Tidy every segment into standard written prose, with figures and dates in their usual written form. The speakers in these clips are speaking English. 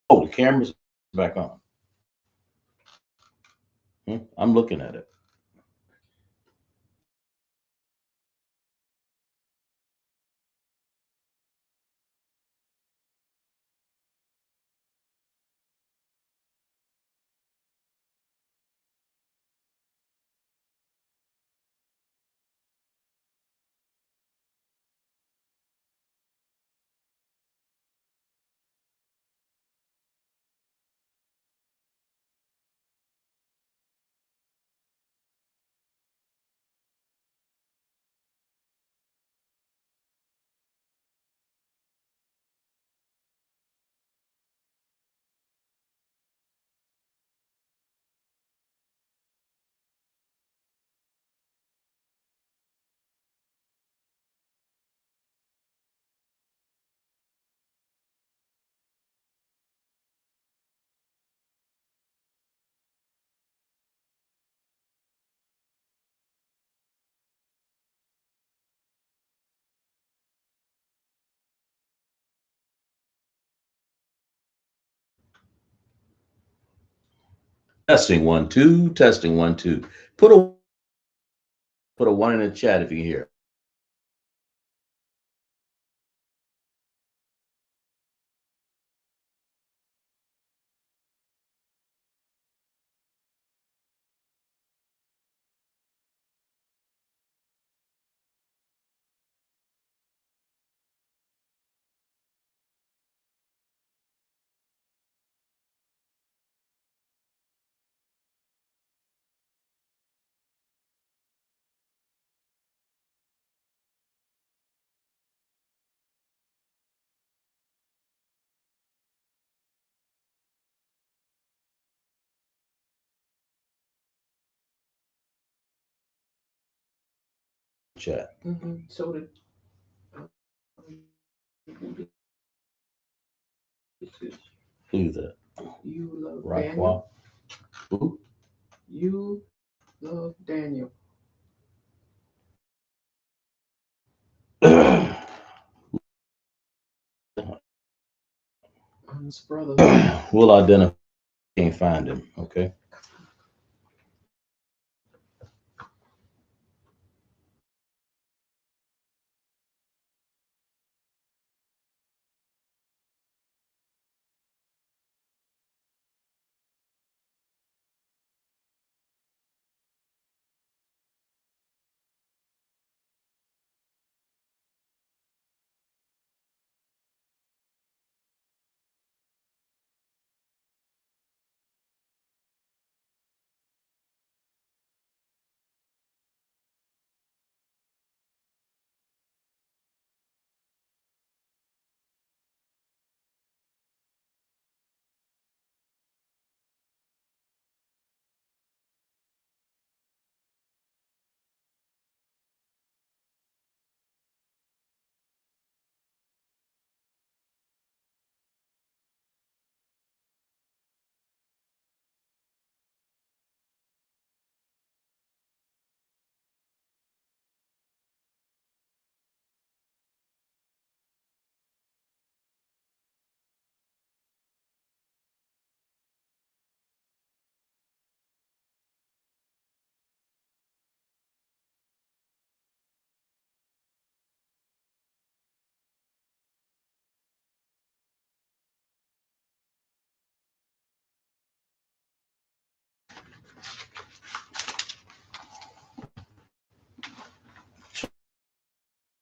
Oh, the camera's back on. I'm looking at it. Testing one, two, testing one, two. Put a one in the chat if you can hear. Chat. So did Who's that? you love Raquel. Daniel? Who? You love Daniel. His brother. We'll identify. Can't find him. Okay.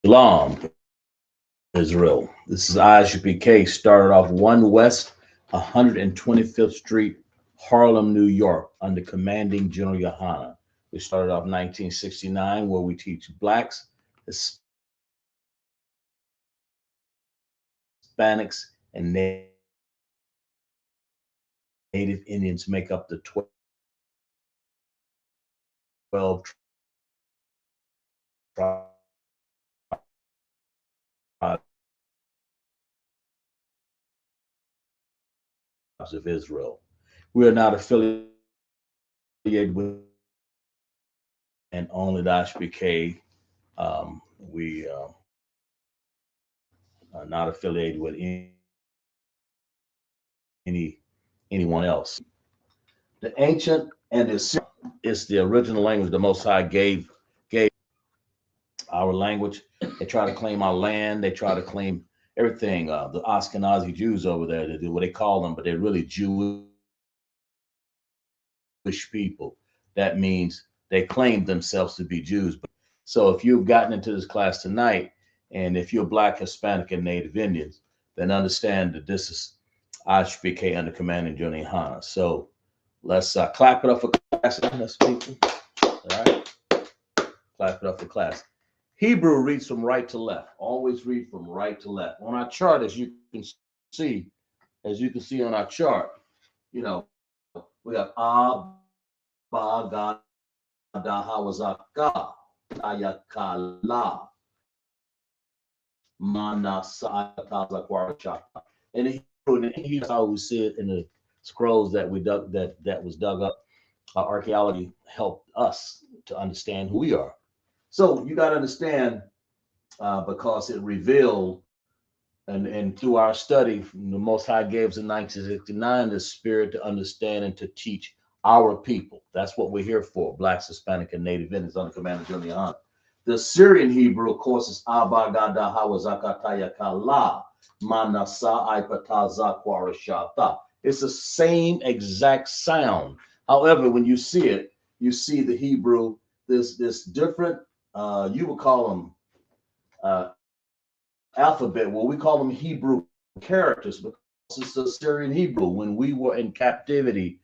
Shalom, Israel. This is ISUPK. Started off 1 West 125th Street, Harlem, New York, under commanding General Yahanna. We started off 1969, where we teach blacks, Hispanics, and Native Indians make up the 12 tribes of Israel. We are not affiliated with and only the ISUPK. We are not affiliated with any anyone else. The ancient and the Assyrian is the original language the Most High gave our language. They try to claim our land. They try to claim everything. The Ashkenazi Jews over there, they do what they call them, but they're really Jewish people. That means they claim themselves to be Jews. So if you've gotten into this class tonight, and if you're Black, Hispanic, and Native Indians, then understand that this is ISUPK under command General Yahanna. So let's clap it up for class, people. All right, clap it up for class. Hebrew reads from right to left. Always read from right to left. On our chart, see, as you can see on our chart, you know, we have Ba Ga Da Ayakala Manasa Tazakwara. And here's how we see it in the scrolls that we dug that was dug up. Archaeology helped us to understand who we are. So you got to understand because it revealed and through our study, the Most High gave us in 1969 the spirit to understand and to teach our people. That's what we're here for, Blacks, Hispanic, and Native Indians under command of General Yahanna. The Syrian Hebrew, of course, is Abagada Hawazakataya Kala Manasa Ipatazakwara. It's the same exact sound. However, when you see it, you see the Hebrew, this different, you would call them alphabet. Well, we call them Hebrew characters because it's the Syrian Hebrew. When we were in captivity,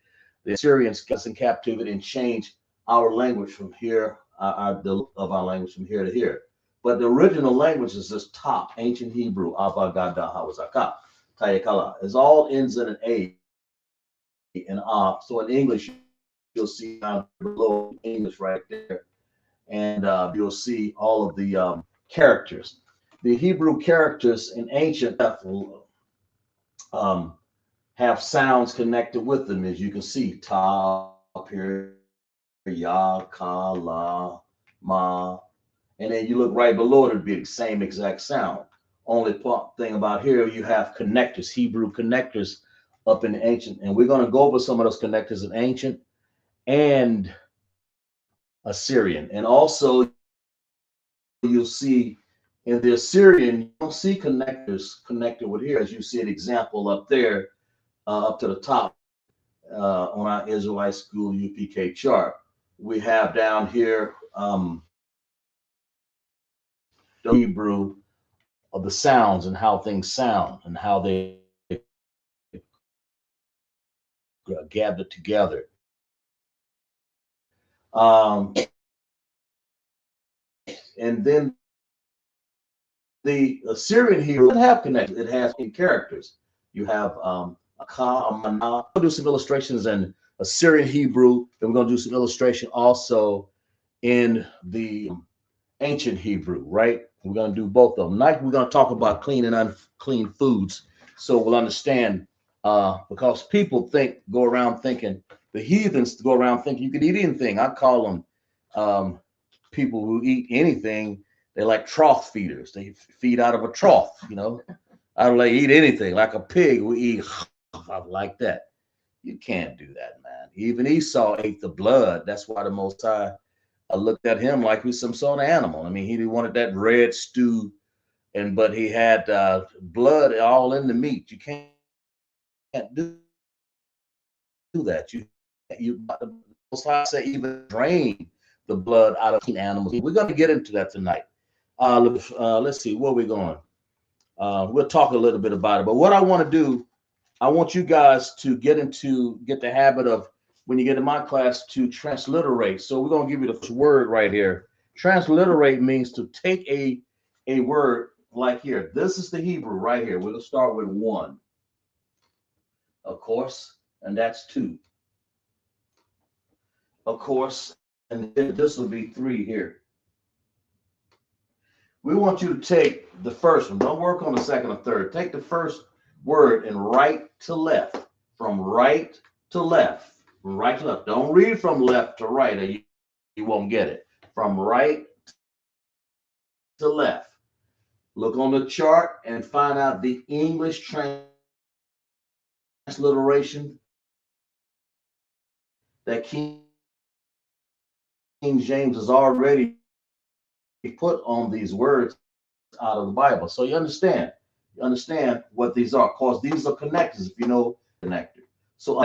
the Assyrians got us in captivity and changed our language from here, of our language from here to here. But the original language is this top ancient Hebrew, Abagada Hawazaka, Tayakala. It's all ends in an A and Ah. So in English, you'll see down below English right there. And you'll see all of the characters. The Hebrew characters in ancient um, have sounds connected with them, as you can see. Ta, up here, Ya, Ka, La, Ma. And then you look right below it, it'd be the same exact sound. Only thing about here, you have connectors, Hebrew connectors up in the ancient. And we're going to go over some of those connectors in ancient and Assyrian. And also, you'll see in the Assyrian, you don't see connectors connected with here, as you see an example up there, up to the top on our Israelite School UPK chart. We have down here the Hebrew of the sounds and how things sound and how they gather together. And then the Assyrian Hebrew doesn't have connections. It has characters. You have a ka, a mana. We'll do some illustrations in Assyrian Hebrew, and we're going to do some illustration also in the ancient Hebrew, right? We're going to do both of them. Tonight, we're going to talk about clean and unclean foods, so we'll understand because people go around thinking, the heathens go around thinking you could eat anything. I call them people who eat anything. They're like trough feeders. They feed out of a trough, you know. I don't like eat anything like a pig. We eat like that. You can't do that, man. Even Esau ate the blood. That's why the Most High looked at him like he was some sort of animal. I mean, he wanted that red stew, but he had blood all in the meat. You can't do that. You the Most High say even drain the blood out of animals. We're going to get into that tonight. Let's see where we're going. We'll talk a little bit about it. But what I want to do, I want you guys to get the habit of, when you get in my class, to transliterate. So we're going to give you the first word right here. Transliterate means to take a word like here. This is the Hebrew right here. We're going to start with one, of course, and that's two. Of course, and this will be three here. We want you to take the first one. Don't work on the second or third. Take the first word and right to left. From right to left. From right to left. Don't read from left to right or you won't get it. From right to left. Look on the chart and find out the English transliteration that King James has already put on these words out of the Bible. So you understand what these are, because these are connectors, if you know connector. So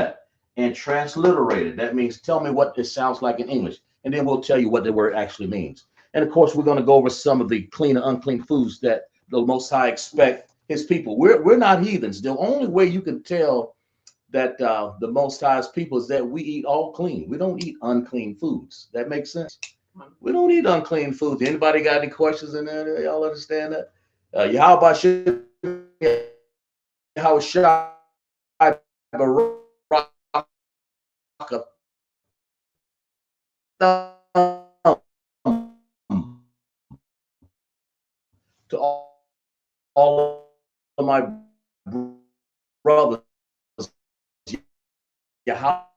and transliterated, that means tell me what it sounds like in English, and then we'll tell you what the word actually means. And of course, we're going to go over some of the clean and unclean foods that the Most High expect his people. We're not heathens. The only way you can tell that the Most High's people is that we eat all clean. We don't eat unclean foods. That makes sense. We don't eat unclean foods. Anybody got any questions in there? Y'all understand that? Yahweh how Shai Baraka to all of my brothers. Yahweh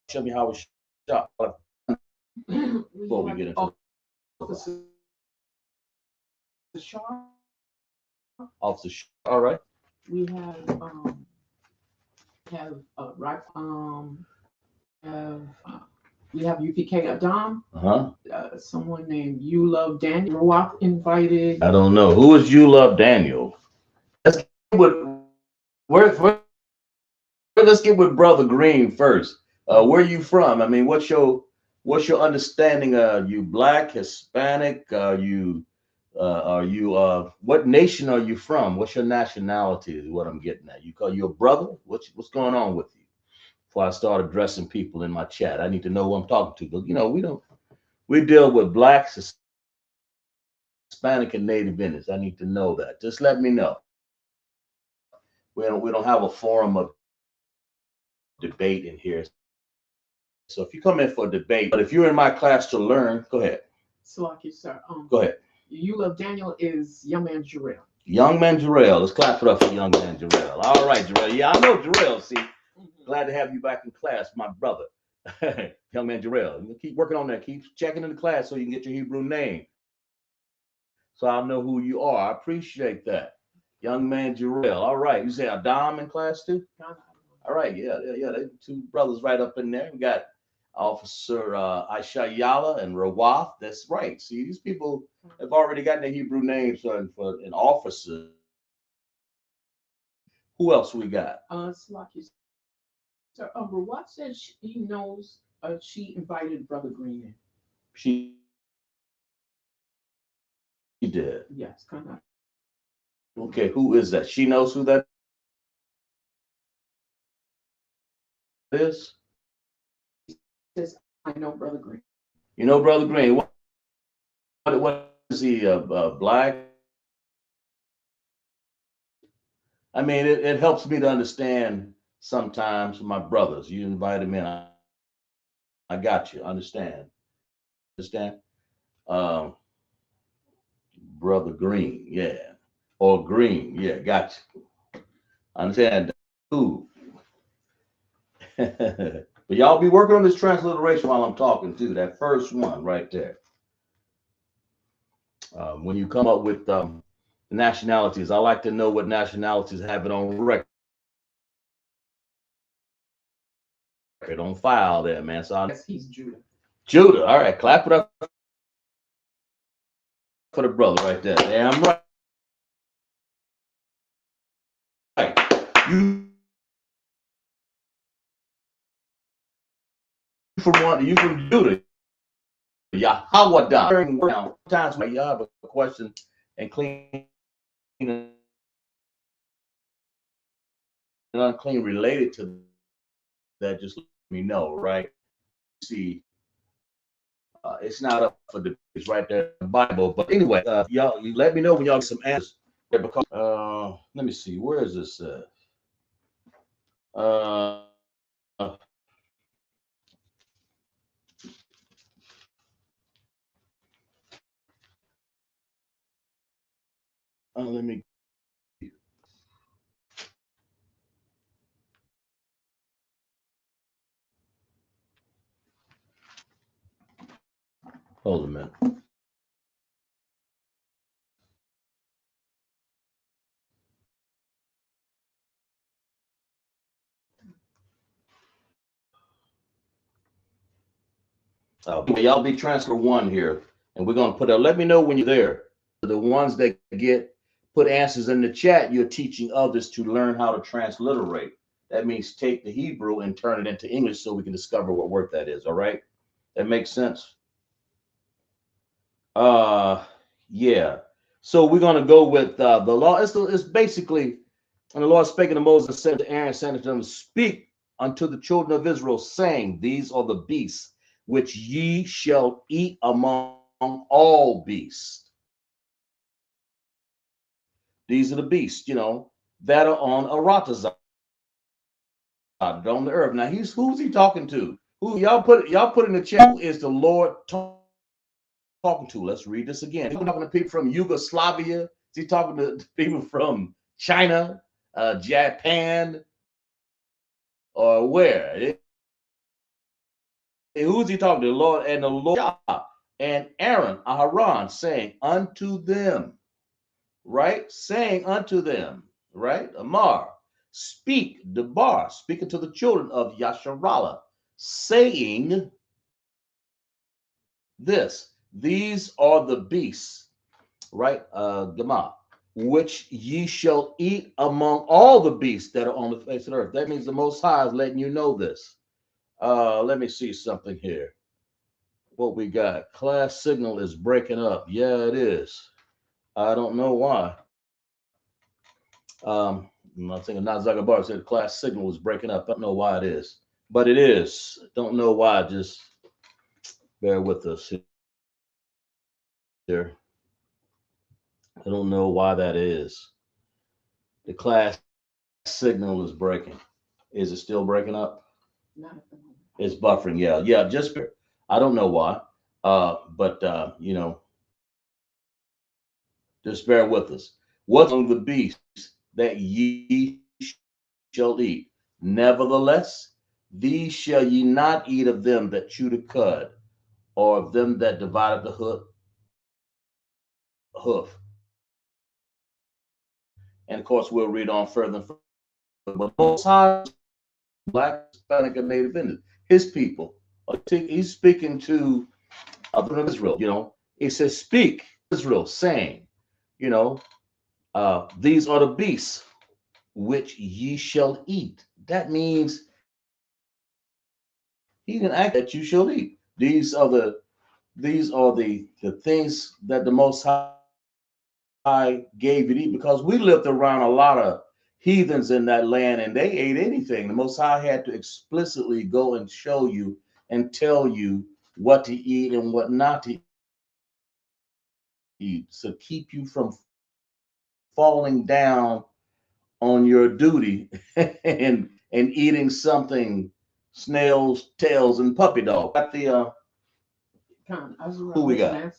show me how it's shot before we get into Officer Shaw. Officer. All right. We right have we have UPK Adam. Someone named You Love Daniel. Roth invited. I don't know who is You Love Daniel. Let's get with let's get with Brother Green first. Where are you from? I mean, what's your understanding? You black, Hispanic? Are you what nation are you from? What's your nationality? Is what I'm getting at. You call you a brother? What's going on with you? Before I start addressing people in my chat, I need to know who I'm talking to. But you know, we deal with blacks, Hispanic, and Native Indians. I need to know that. Just let me know. We don't have a forum of debate in here. So if you come in for a debate, but if you're in my class to learn, go ahead. Salaki, sir. Go ahead. You Love Daniel is young man Jarrell. Young man Jarrell. Let's clap it up for young man Jarrell. All right, Jarrell. Yeah, I know Jarrell. See, glad to have you back in class, my brother. Young man Jarrell. You keep working on that. Keep checking in the class so you can get your Hebrew name. So I'll know who you are. I appreciate that. Young man Jarrell. All right. You say Adam in class too? All right. Yeah. They two brothers right up in there. We got Officer Ishayala and Rawaf. That's right. See, these people have already gotten their Hebrew names for an officer. Who else we got? Salaki, sir. Rawat said she knows. She invited Brother Green in. She did. Yes, kind of. Okay. Who is that? She knows who that is. Says I know Brother Green. You know, Brother Green. What is he? Black? I mean, it helps me to understand sometimes my brothers. You invite them in. I got you. Understand? Um, Brother Green, yeah, or Green, yeah, got you. Understand? Who? But y'all be working on this transliteration while I'm talking too. That first one right there. When you come up with nationalities, I like to know what nationalities have it on record. On file there, man. So yes, he's Judah. Judah. All right, clap it up for the brother right there. Damn right. You you from Judah. Yahweh down. Sometimes when you have a question and clean and unclean related to that, just let me know, right? See, it's not up for debate. It's right there in the Bible. But anyway, y'all, you let me know when y'all get some answers. Because let me see, where is this? Uh, let me. Hold a minute. Y'all be transfer one here, and we're gonna put a. Let me know when you're there. The ones that put answers in the chat, you're teaching others to learn how to transliterate. That means take the Hebrew and turn it into English so we can discover what word that is. All right, that makes sense. Yeah. So we're gonna go with the law. It's basically, and the Lord spake unto Moses and said to Aaron, saying unto them, speak unto the children of Israel, saying, these are the beasts which ye shall eat among all beasts. These are the beasts, that are on Aratazah, on the earth. Now who's he talking to? Who y'all put in the chat? Who is the Lord talking to? Let's read this again. He's talking to people from Yugoslavia. Is he talking to people from China, Japan, or where? Who's he talking to? The Lord and the Lord and Aaron, Aharon, saying unto them, right? Saying unto them, right? Amar, speak, Debar, speaking to the children of Yasharallah, saying this, these are the beasts, right? Gama, which ye shall eat among all the beasts that are on the face of the earth. That means the Most High is letting you know this. Let me see something here. What we got? Class signal is breaking up. Yeah, it is. I don't know why. I think Nazaga Bar said class signal was breaking up. I don't know why it is, but it is. Don't know why. Just bear with us here. I don't know why that is. The class signal is breaking. Is it still breaking up? Not at the moment. It's buffering. Yeah. Just I don't know why. But just bear with us. What's among the beasts that ye shall eat? Nevertheless, these shall ye not eat of them that chew the cud, or of them that divided the hoof. And of course, we'll read on further. But Most High, Black, Hispanic, and Native Indians, his people. He's speaking to Israel. He says, "Speak, Israel, saying, these are the beasts which ye shall eat." That means he didn't act that you shall eat. These are the things that the Most High gave you to eat, because we lived around a lot of heathens in that land and they ate anything. The Most High had to explicitly go and show you and tell you what to eat and what not to eat, so keep you from falling down on your duty and eating something, snails, tails, and puppy dog. Got the who we got?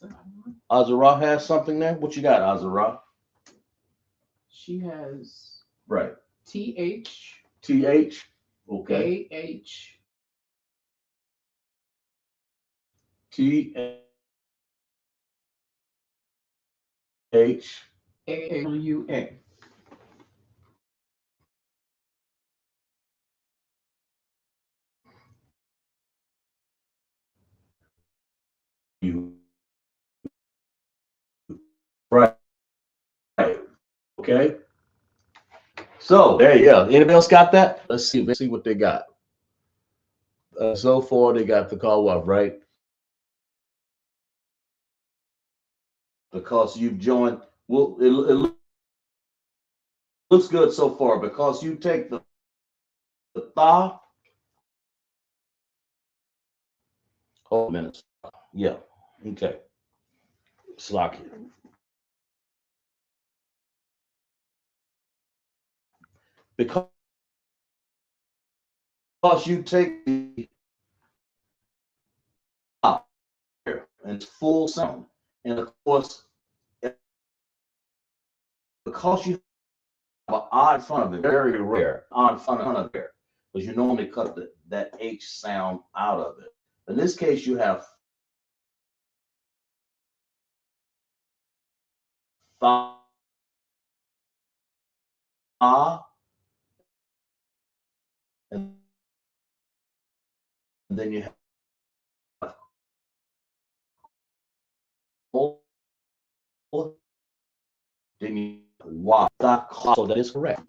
Azara has something there. What you got, Azara? She has right. TH. Okay. AH. TH. AUA. You right. Okay. So there you go. Anybody else got that? Let's see what they got. So far, they got the call up, right? Because you've joined. Well, it looks good so far because you take the tha. Hold a minute. Yeah. Okay. Slack it. Because you take the here and it's full sound, and of course, because you have an odd front of it, very rare, odd front of there, because you normally cut that H sound out of it. In this case, you have Tha, and then you have Kol, then you Wa. So that is correct.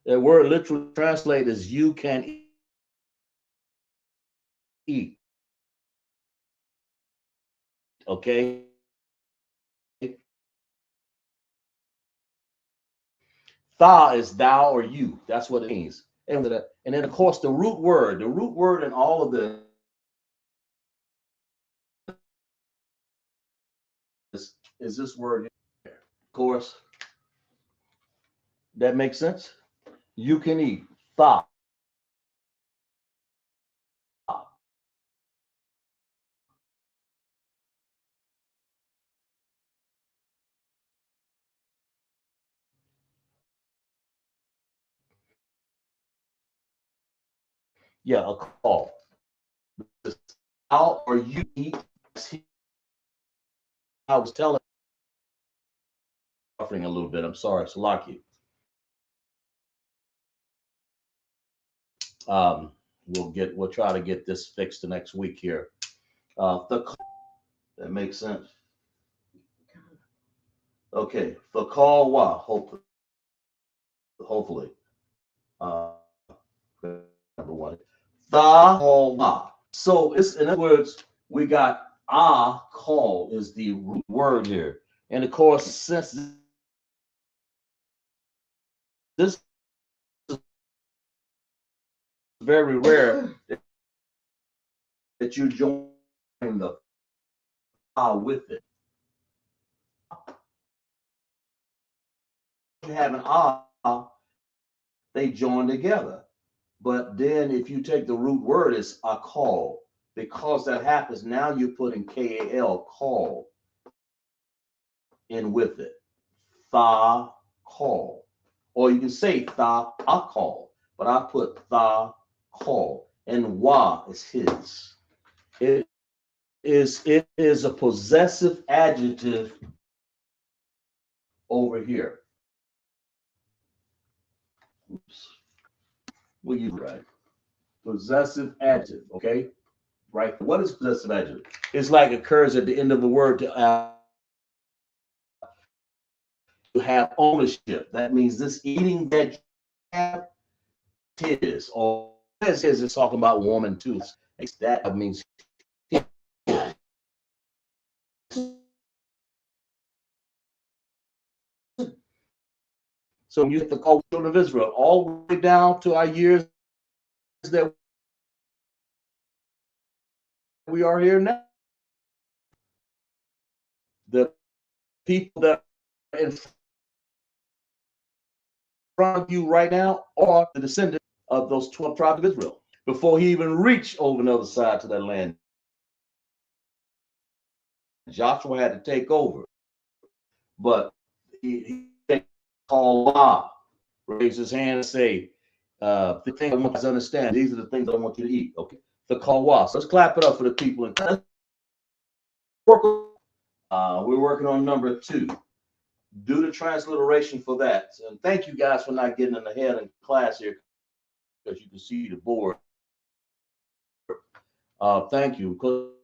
The word literally translated as you can eat. Okay. Tha is thou or you. That's what it means. And then of course the root word in all of this is this word here. Of course, that makes sense. You can eat. Tha. Yeah, a call. Thou or you eat. I was telling suffering a little bit. I'm sorry, Salaki. We'll try to get this fixed the next week here. That makes sense. Okay, the call wa, hopefully. Number one. The call wa. So it's in other words, we got call is the root word here. And of course, since this is very rare that you join the with it. You have an they join together. But then if you take the root word, it's a call. Because that happens, now you're putting K-A-L, call, in with it. Tha, call. Or you can say tha, a call. But I put tha, call. And wa is his. It is a possessive adjective over here. Oops. Well, you right. Possessive adjective, okay? Right? What is possessive adjective? It's like occurs at the end of a word to have ownership. That means this eating that you have is, or it says it's talking about woman too. That means so when you hit the call children of Israel, all the way down to our years that we are here now, the people that are in front of you right now are the descendants of those 12 tribes of Israel. Before he even reached over the other side to that land, Joshua had to take over. But he called Allah, raise his hand and say, the thing I want you to understand, these are the things I want you to eat. Okay. The call. So let's clap it up for the people. We're working on number 2. Do the transliteration for that. And thank you guys for not getting in the head in class here, because you can see the board. Thank you. Because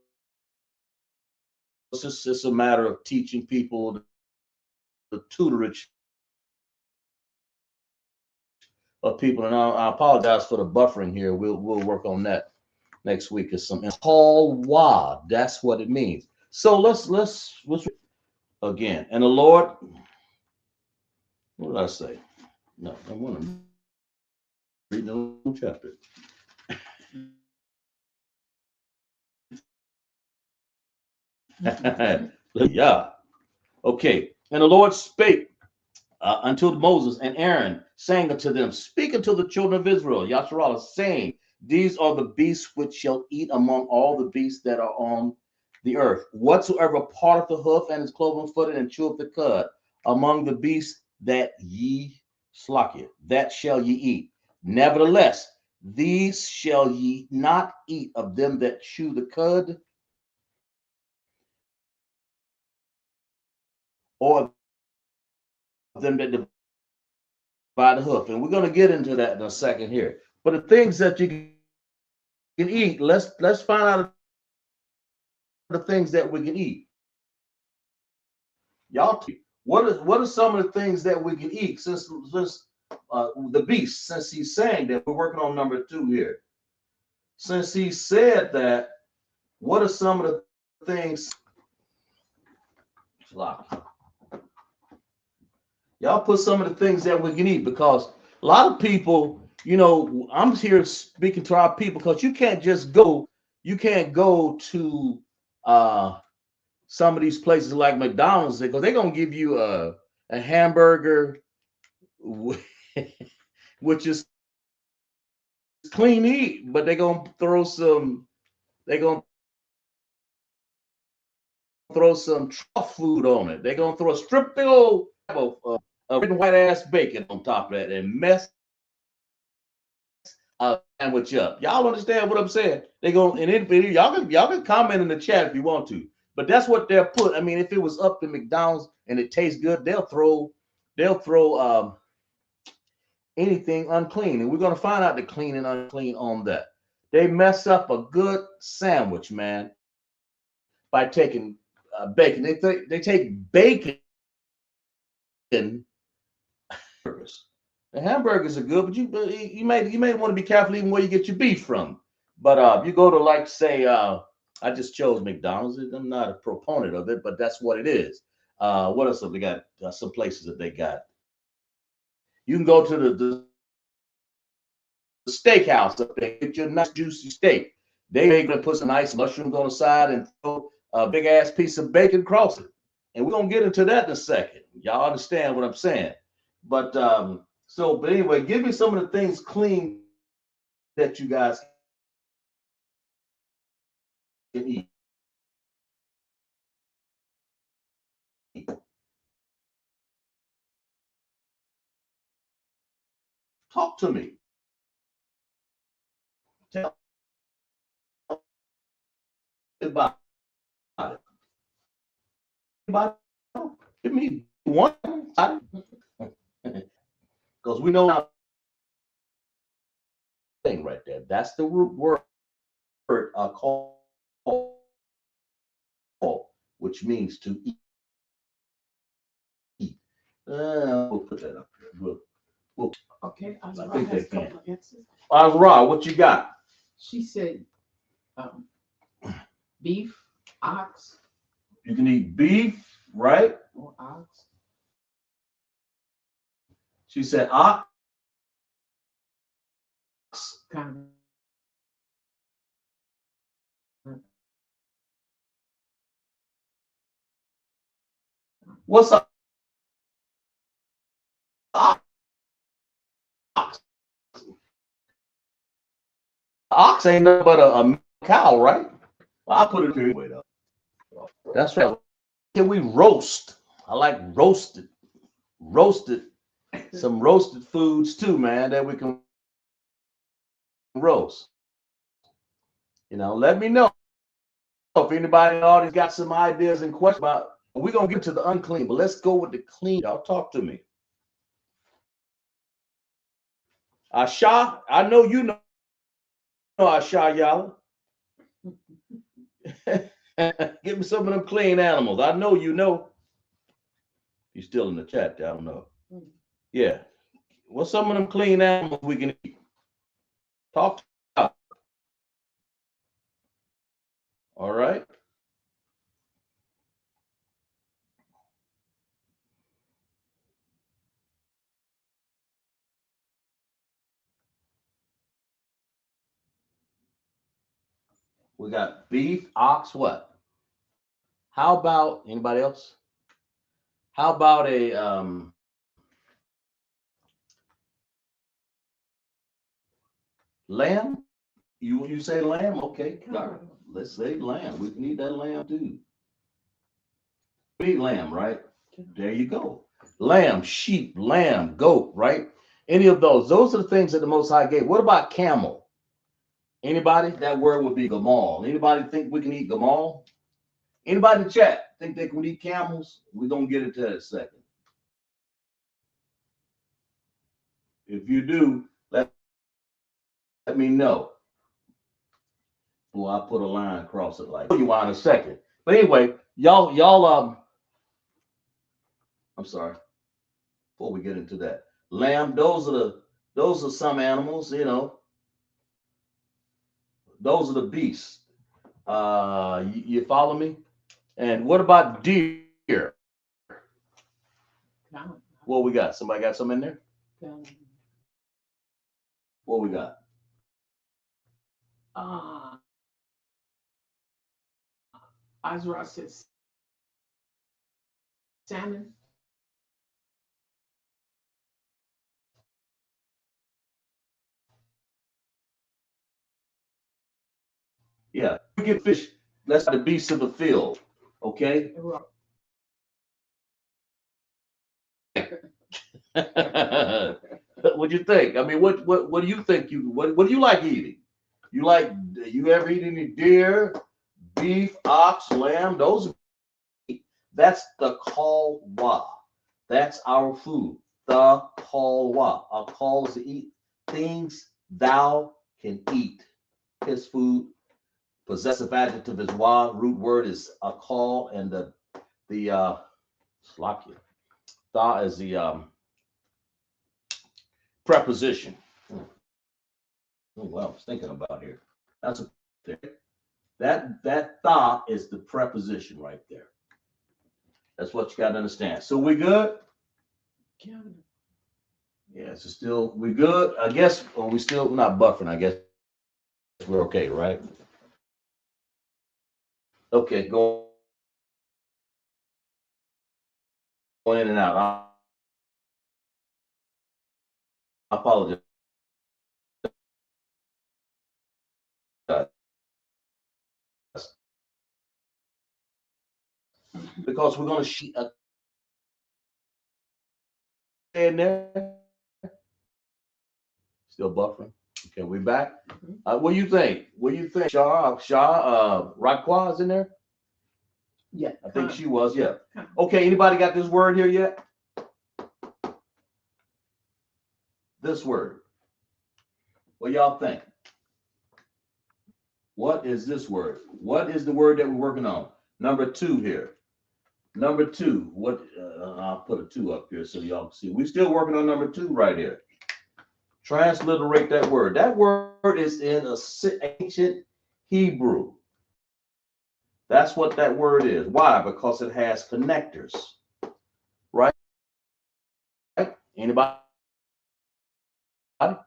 it's just a matter of teaching people the tutorage of people. And I apologize for the buffering here. We'll work on that next week. Is some call wa. That's what it means. So let's again. And the Lord, what did I say? No, I want to read the whole chapter. Yeah. Okay. And the Lord spake unto Moses and Aaron, saying unto them, speak unto the children of Israel, Yasharallah, saying, these are the beasts which shall eat among all the beasts that are on the earth. Whatsoever part of the hoof and is cloven footed and cheweth the cud among the beasts that ye slack it, that shall ye eat. Nevertheless, these shall ye not eat of them that chew the cud, or them that divide the hoof. And we're going to get into that in a second here. But the things that you can eat, let's find out the things that we can eat. Y'all, what are some of the things that we can eat since the beast, since he's saying that we're working on number 2 here. Since he said that, what are some of the things? Y'all put some of the things that we can eat, because a lot of people, I'm here speaking to our people, because you can't go to some of these places like McDonald's, because they're gonna give you a hamburger, which is clean to eat, but they're gonna throw some truff food on it. They're gonna throw a strip big old of red and white ass bacon on top of that and mess a sandwich up. Y'all understand what I'm saying? They go and y'all can comment in the chat if you want to, but that's what they'll put. I mean, if it was up to McDonald's and it tastes good, they'll throw anything unclean, and we're gonna find out the clean and unclean on that. They mess up a good sandwich, man, by taking bacon. They take bacon. The hamburgers are good, but you may want to be careful even where you get your beef from. But you go to, like, say, I just chose McDonald's. I'm not a proponent of it, but that's what it is. What else have they got? Some places that they got. You can go to the steakhouse up there, get your nice juicy steak. They gonna put some nice mushrooms on the side and throw a big ass piece of bacon across it. And we're gonna get into that in a second. Y'all understand what I'm saying? But but anyway, give me some of the things clean that you guys can eat. Talk to me. Tell me about it. Give me one, because we know our thing right there. That's the root word called, which means to eat. We'll put that up here. Okay, I Azra think has they a couple can. of answers. Azra, what you got? She said beef, ox. You can eat beef, right? Or ox. She said ox. Kind What's up? Ox. Ox ain't nothing but a cow, right? Well, I put it here. Wait up. That's right. Can we roast? I like roasted. Some roasted foods too, man, that we can roast. Let me know if anybody in the audience got some ideas and questions about. We're gonna get to the unclean, but let's go with the clean. Y'all talk to me. Asha, I know you know Asha, y'all. Give me some of them clean animals. I know you know. You're still in the chat there. I don't know. Yeah. What's some of them clean animals we can eat? Talk to us. All right. We got beef, ox, what? How about anybody else? How about a lamb? You say lamb? Okay. Let's say lamb. We can eat that lamb too. We eat lamb, right? There you go. Lamb, sheep, lamb, goat, right? Any of those. Those are the things that the Most High gave. What about camel? Anybody? That word would be gamal. Anybody think we can eat gamal? Anybody in the chat think they can eat camels? We're gonna get into that in a second. If you do, let me know. Well, I'll put a line across it like you want in a second. But anyway, y'all I'm sorry. Before we get into that, lamb. Those are some animals. You know, those are the beasts. You follow me? And what about deer? No. What we got? Somebody got some in there? No. What we got? Azra says salmon. Yeah, we get fish. Let's the beasts of the field. Okay. What do you think? I mean, what do you think what do you like eating? You ever eat any deer, beef, ox, lamb? That's the kalwa. That's our food. The kalwa. Our call is to eat things thou can eat. His food. Possessive adjective is wa. Root word is a call, and the slakia. Tha is the preposition. Oh, well, I was thinking about here. That's a that tha is the preposition right there. That's what you got to understand. So we good? Yeah, so still we good. I guess we still not buffering. I guess we're okay, right? Okay, go in and out. I apologize. Because we're going to in there. Still buffering. Okay, we back. What do you think? What do you think? Shah, Raqua's in there? Yeah. I think she was, yeah. Okay, anybody got this word here yet? This word. What y'all think? What is this word? What is the word that we're working on? Number 2 here. Number 2. What? I'll put a 2 up here so y'all can see. We're still working on number 2 right here. Transliterate that word. That word is in ancient Hebrew. That's what that word is. Why? Because it has connectors. Right? Anybody? Not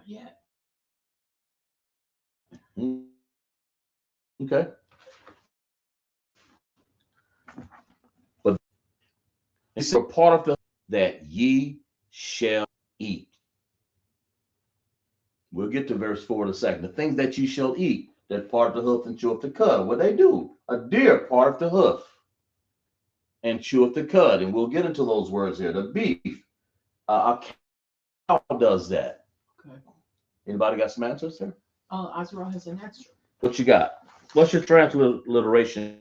yet. Okay. But it's a part of the that ye shall eat. We'll get to verse 4 in a second. The things that ye shall eat, that part of the hoof and cheweth the cud. What they do? A deer part of the hoof and cheweth the cud. And we'll get into those words here. The beef, a cow does that. Okay. Anybody got some answers there? Azra has an answer. What you got? What's your transliteration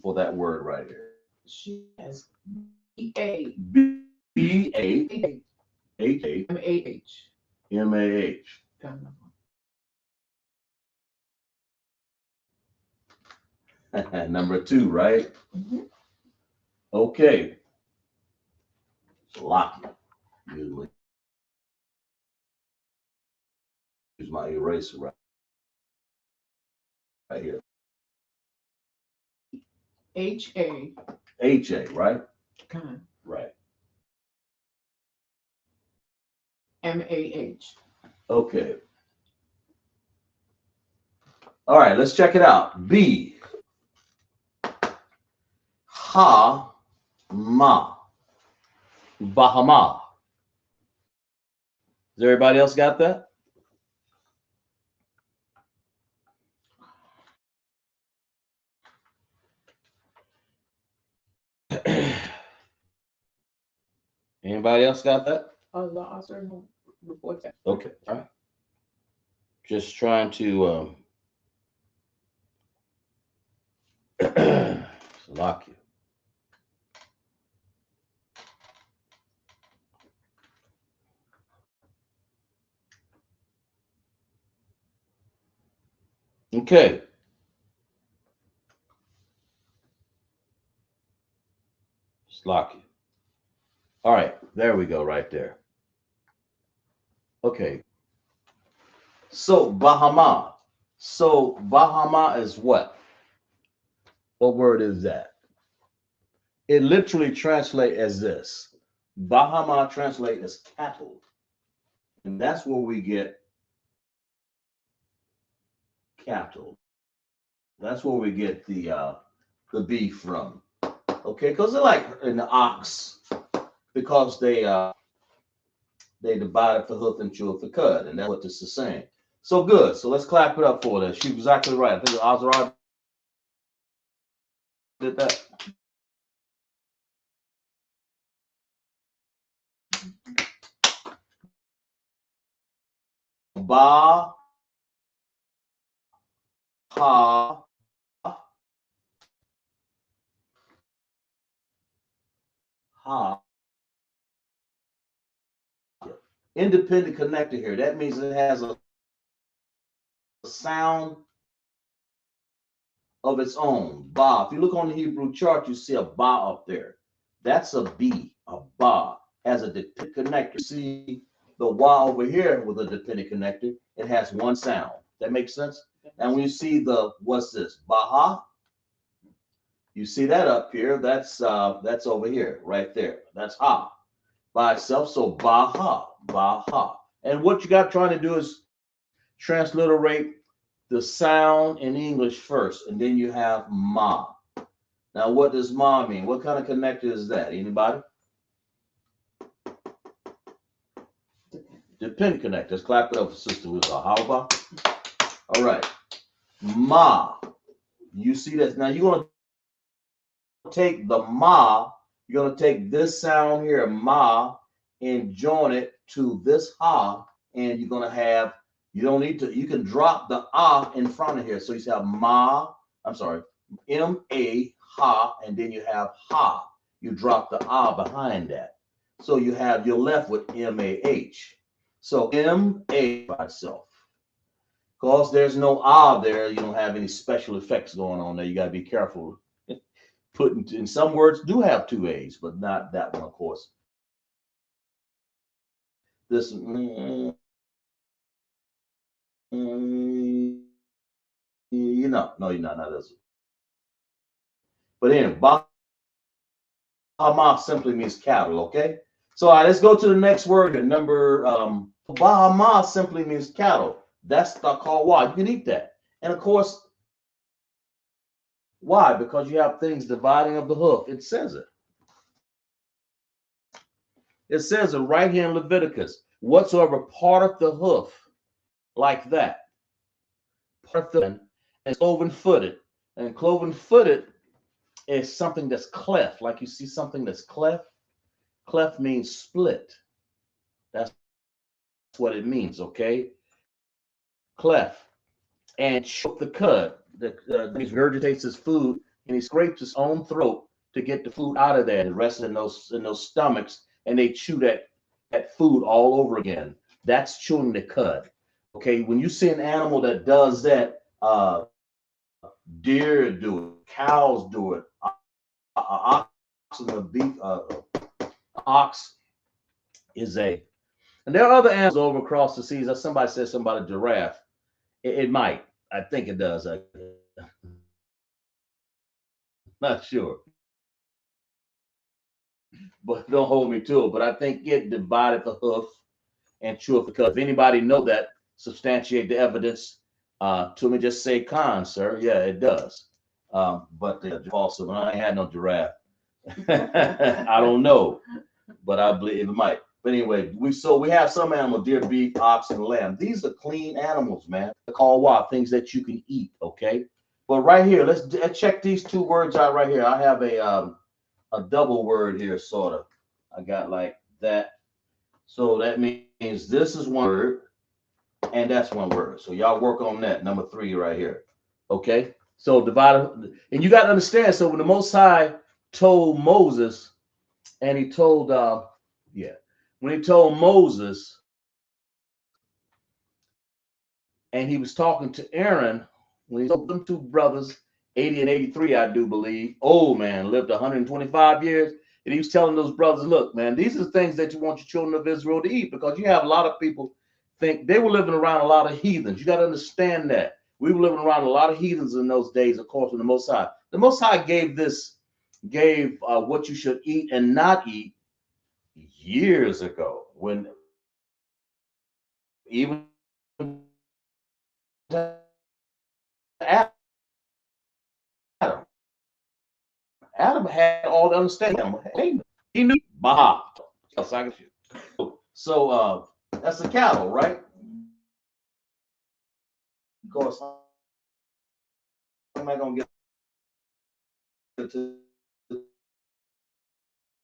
for that word right here? She has B-A. B-A-H-A. M-A-H. M-A-H. Number 2, right? Mm-hmm. Okay. Lock it. Usually use my eraser right here. H-A. H-A, right? Right. M-A-H. Okay. All right, let's check it out. B. Ha. Ma. Bahama. Does everybody else got that? Anybody else got that? The author report that. Okay, all right. Just trying to lock you. Okay. Lock you. All right. There we go. Right there. Okay. So Bahama. So Bahama is what? What word is that? It literally translates as this. Bahama translates as cattle. And that's where we get cattle. That's where we get the beef from. Okay, because they're like in the ox, because they divided the hoof and chewed the cud, and that's what this is saying. So good. So let's clap it up for that. She's exactly right. I think Azra did that. Ba ha ha. Independent connector here. That means it has a sound of its own. Ba. If you look on the Hebrew chart, you see a ba up there. That's a B. A ba has a dependent connector. See the wa over here with a dependent connector, it has one sound. That makes sense? And when you see the, what's this? Baha, you see that up here. That's over here, right there. That's ha by itself. So baha, baha. And what you got trying to do is transliterate the sound in English first, and then you have ma. Now, what does ma mean? What kind of connector is that? Anybody? Dependent connector. Let's clap it up for Sister Wizard. How about? All right. Ma. You see that? Now, you're going to take the ma, you're going to take this sound here, ma, and join it to this ha, and you're going to have, you don't need to, you can drop the ah in front of here. So you have ma, I'm sorry, M-A, ha, and then you have ha. You drop the ah behind that. So you're left with M-A-H. So M-A by itself. Because there's no ah there, you don't have any special effects going on there. You got to be careful. Putting in some words do have two A's, but not that one, of course. This, you know, no, you're not this. But anyway, Bahama simply means cattle, okay? So all right, let's go to the next word. Number Bahama simply means cattle. That's called why. You can eat that. And of course, why? Because you have things dividing of the hoof. It says it. It says it right here in Leviticus. Whatsoever part of the hoof like that, part of the and cloven footed. And cloven footed is something that's cleft. Like you see something that's cleft. Cleft means split. That's what it means, okay? Cleft. And choke the cud. He regurgitates his food and he scrapes his own throat to get the food out of there. The rest in those stomachs, and they chew that food all over again. That's chewing the cud. Okay, when you see an animal that does that, deer do it, cows do it, oxen, beef, ox is a, and there are other animals over across the seas. As somebody said something about a giraffe. It might. I think it does. I'm not sure. But don't hold me to it. But I think it divided the hoof and chew it, because if anybody know that, substantiate the evidence to me, just say con, sir. Yeah, it does. But also, I ain't had no giraffe. I don't know, but I believe it might. But anyway, we have some animals, deer, beef, ox, and lamb. These are clean animals, man. They're called what? Things that you can eat, okay? But right here, let's check these two words out right here. I have a double word here, sort of. I got like that. So that means this is one word, And that's one word. So y'all work on that. Number 3 right here. Okay. So divide, and you got to understand. So when the Most High told Moses, and he told, when he told Moses, and he was talking to Aaron, when he told them 2 brothers, 80 and 83, I do believe, old man, lived 125 years. And he was telling those brothers, look, man, these are the things that you want your children of Israel to eat, because you have a lot of people think they were living around a lot of heathens. You got to understand that. We were living around a lot of heathens in those days, of course, when the Most High. The Most High gave what you should eat and not eat years ago, when even Adam, Adam had all the understanding. He knew Baha. So that's the cattle, right? Of course, I'm not gonna get into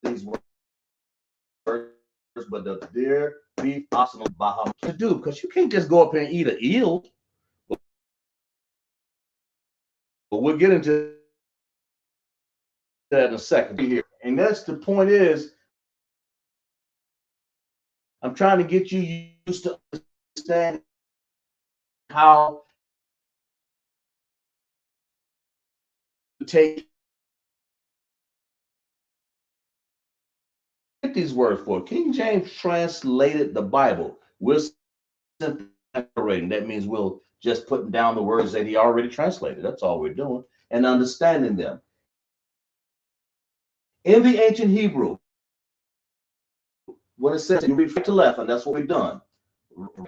these words, but the deer, beef, oxen, Baha to do, because you can't just go up here and eat an eel. But we'll get into that in a second here. And that's the point is, I'm trying to get you used to understand how to take these words for. King James translated the Bible. We're simply narrating. That means we'll just putting down the words that he already translated. That's all we're doing, and understanding them. In the ancient Hebrew, when it says you read right to left, and that's what we've done.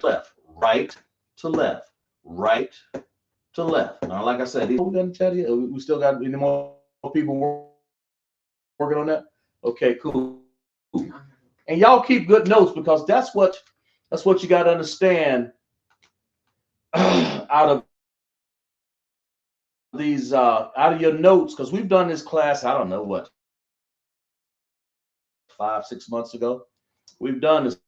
Left, right to left, right to left. Now, like I said, we're going to tell you, we still got any more people working on that. Okay, cool. And y'all keep good notes, because that's what you got to understand out of these out of your notes, because we've done this class, I don't know what, 5-6 months ago. We've done this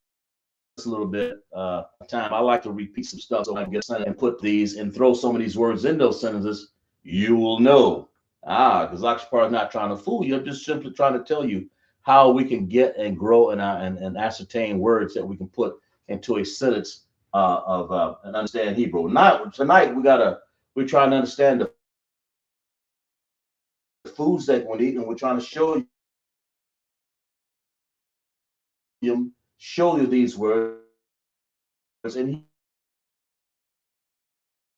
a little bit time. I like to repeat some stuff so I can get and put these and throw some of these words in those sentences. You will know. Because Lakshapar is not trying to fool you. I'm just simply trying to tell you how we can get and grow and ascertain words that we can put into a sentence and understand Hebrew. Tonight we're trying to understand the foods that we eat, and we're trying to show you these words in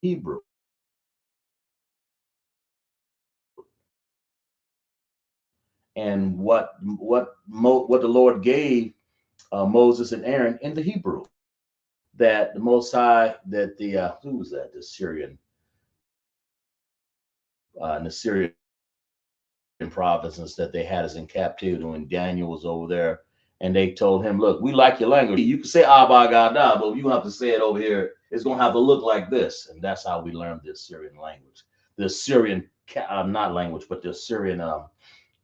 Hebrew. And what the Lord gave Moses and Aaron in the Hebrew, that the Most High, that the who was that, the Syrian and the Syrian provinces that they had us in captivity when Daniel was over there, and they told him, look, we like your language. You can say Abba Gada, but you have to say it over here. It's going to have to look like this. And that's how we learned the Syrian language. The Syrian, not language, but the Syrian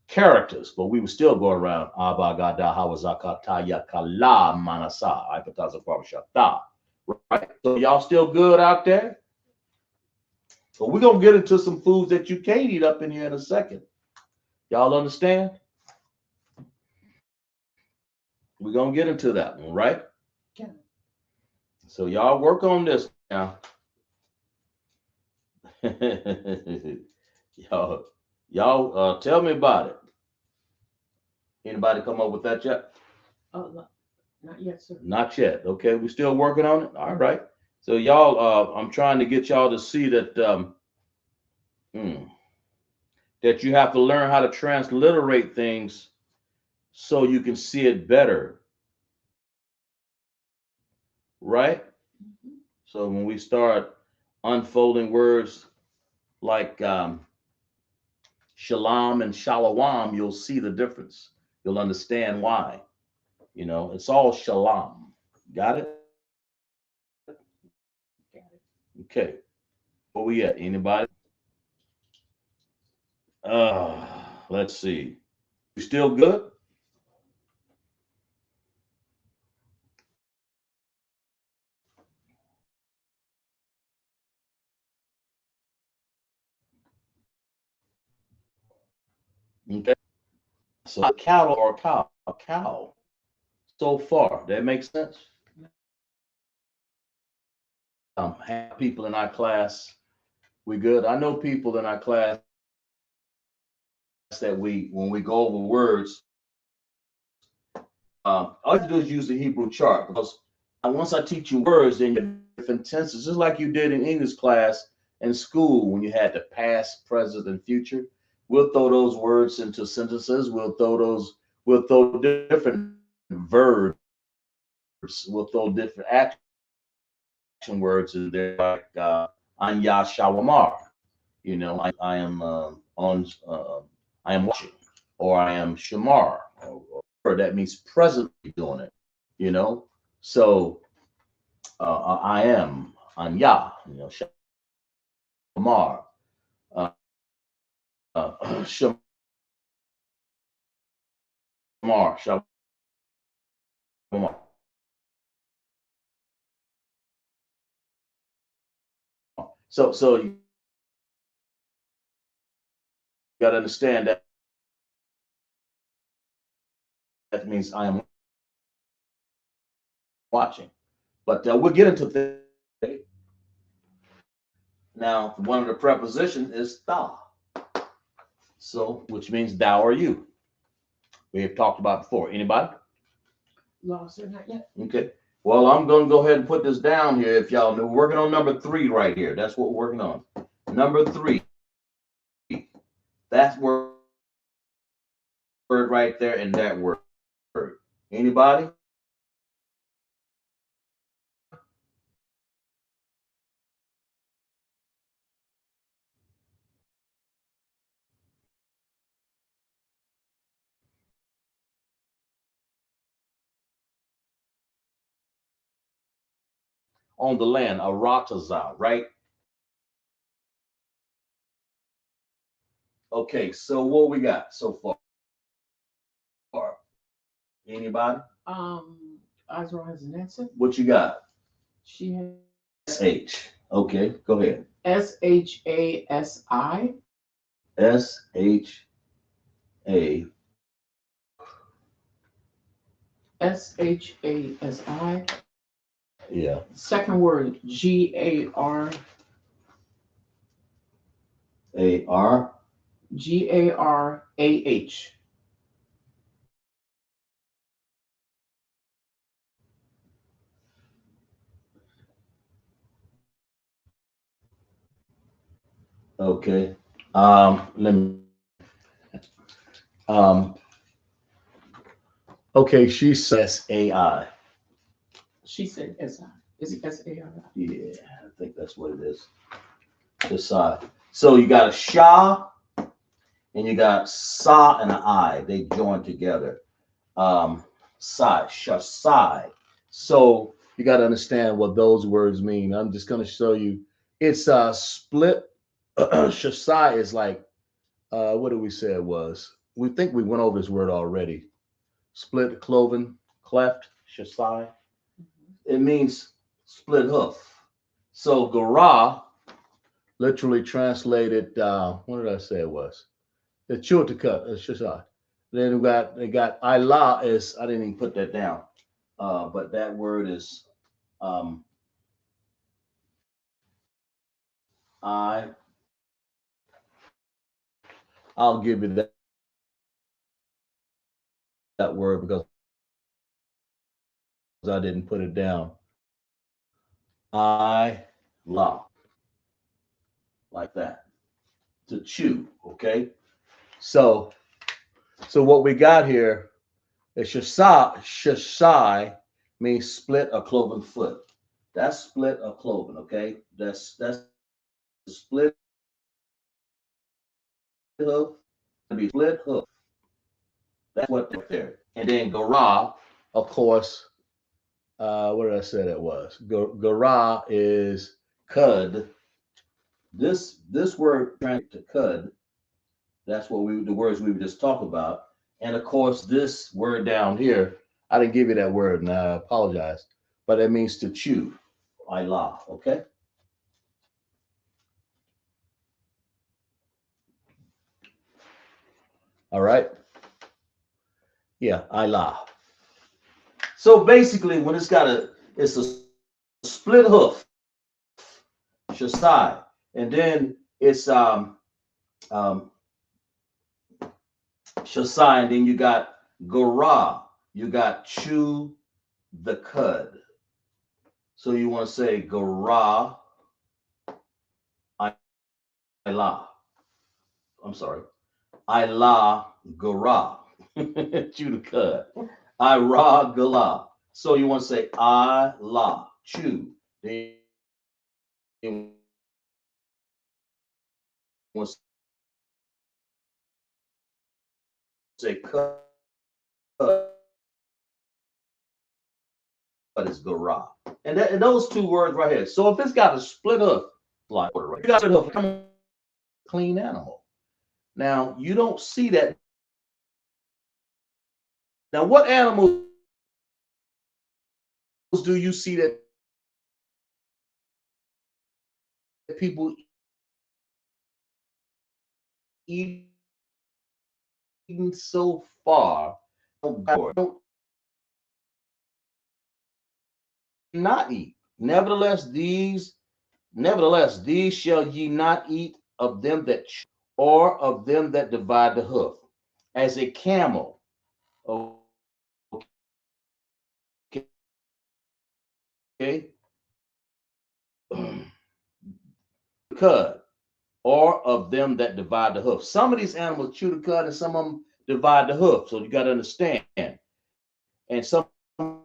characters. But we would still go around Abba Gada Hawazakataya Kala Manasa Ipataza Parashata. Right? So y'all still good out there? So we're going to get into some foods that you can't eat up in here in a second. Y'all understand? We're going to get into that one, right? Yeah. So y'all work on this now. y'all tell me about it. Anybody come up with that yet? Not yet, sir. Not yet. Okay, we're still working on it. All right. So y'all, I'm trying to get y'all to see that that you have to learn how to transliterate things so you can see it better, right? Mm-hmm. So when we start unfolding words like shalom and shalom, you'll see the difference. You'll understand why. It's all shalom. Got it? Got it. Okay. Where we at? Anybody? Let's see. You still good? Okay. So a cattle or a cow. So far, that makes sense. Have people in our class. We good. I know people in our class that when we go over words, all you have to do is use the Hebrew chart because once I teach you words, then you different tenses, just like you did in English class in school when you had the past, present, and future. We'll throw those words into sentences. We'll throw different verbs. We'll throw different action words in there, like Anya Shawamar. I am I am watching, or I am Shamar, or that means presently doing it. So I am Anya, Shamar, Shamar, Shamar. So you got to understand that means I am watching. But we'll get into this. Now, one of the prepositions is thou. So, which means thou or you. We have talked about before. Anybody? Lost or not yet? Okay. Well, I'm going to go ahead and put this down here. If y'all know, we're working on number 3 right here. That's what we're working on. Number 3. That's word right there and that word. Anybody? On the land, Arataza, right? Okay, so what we got so far? Anybody? Azra has an answer. What you got? She has SH. Okay, go ahead. SHASI. SHA. SHASI. Yeah. Second word GAR. AR. GARAH. Okay. Let me. Um. Okay. She says AI. She said SI. Is it SAI? Yeah, I think that's what it is. This side. So you got a Shah and you got Sa and an I. They join together. Sai, Shasai. So you got to understand what those words mean. I'm just going to show you. It's split. Shasai is like, what did we say it was? We think we went over this word already. Split, cloven, cleft, Shasai. It means split hoof. So Gara, literally translated, what did I say it was? The Chiltika, Shasai. Then they got Ilah is, I didn't even put that down. But that word is um, I. I'll give you that word because I didn't put it down. I la like that to chew. Okay, so what we got here is shasai. Shasai means split a cloven foot. That's split a cloven. Okay, that's split hoof. Be split hoof. That's what they're there. And then gara, of course. What did I say that was? Gara is cud. This word translates to cud. That's what the words we just talked about. And of course, this word down here, I didn't give you that word, and I apologize, but it means to chew. Ilah. Okay. All right. Yeah, Ilah. So basically, when it's a split hoof, Shasai, and then it's um, Shasai, and then you got Gorah, you got Chew the Cud. So you want to say Gorah Ilah. I'm sorry, Ilah Gorah, Chew the Cud. Ira Galah. So you want to say Allah, Chew. Then you want to say Cud, is Gorah. And those two words right here. So if it's got a split hoof, like right? You got a split hoof, come clean animal. Now you don't see that. Now what animals do you see that people eating so far? Don't not eat. Nevertheless, these shall ye not eat of them that chew, or of them that divide the hoof, as a camel, okay, cud, or of them that divide the hoof. Some of these animals chew the cud, and some of them divide the hoof. So you got to understand. And some of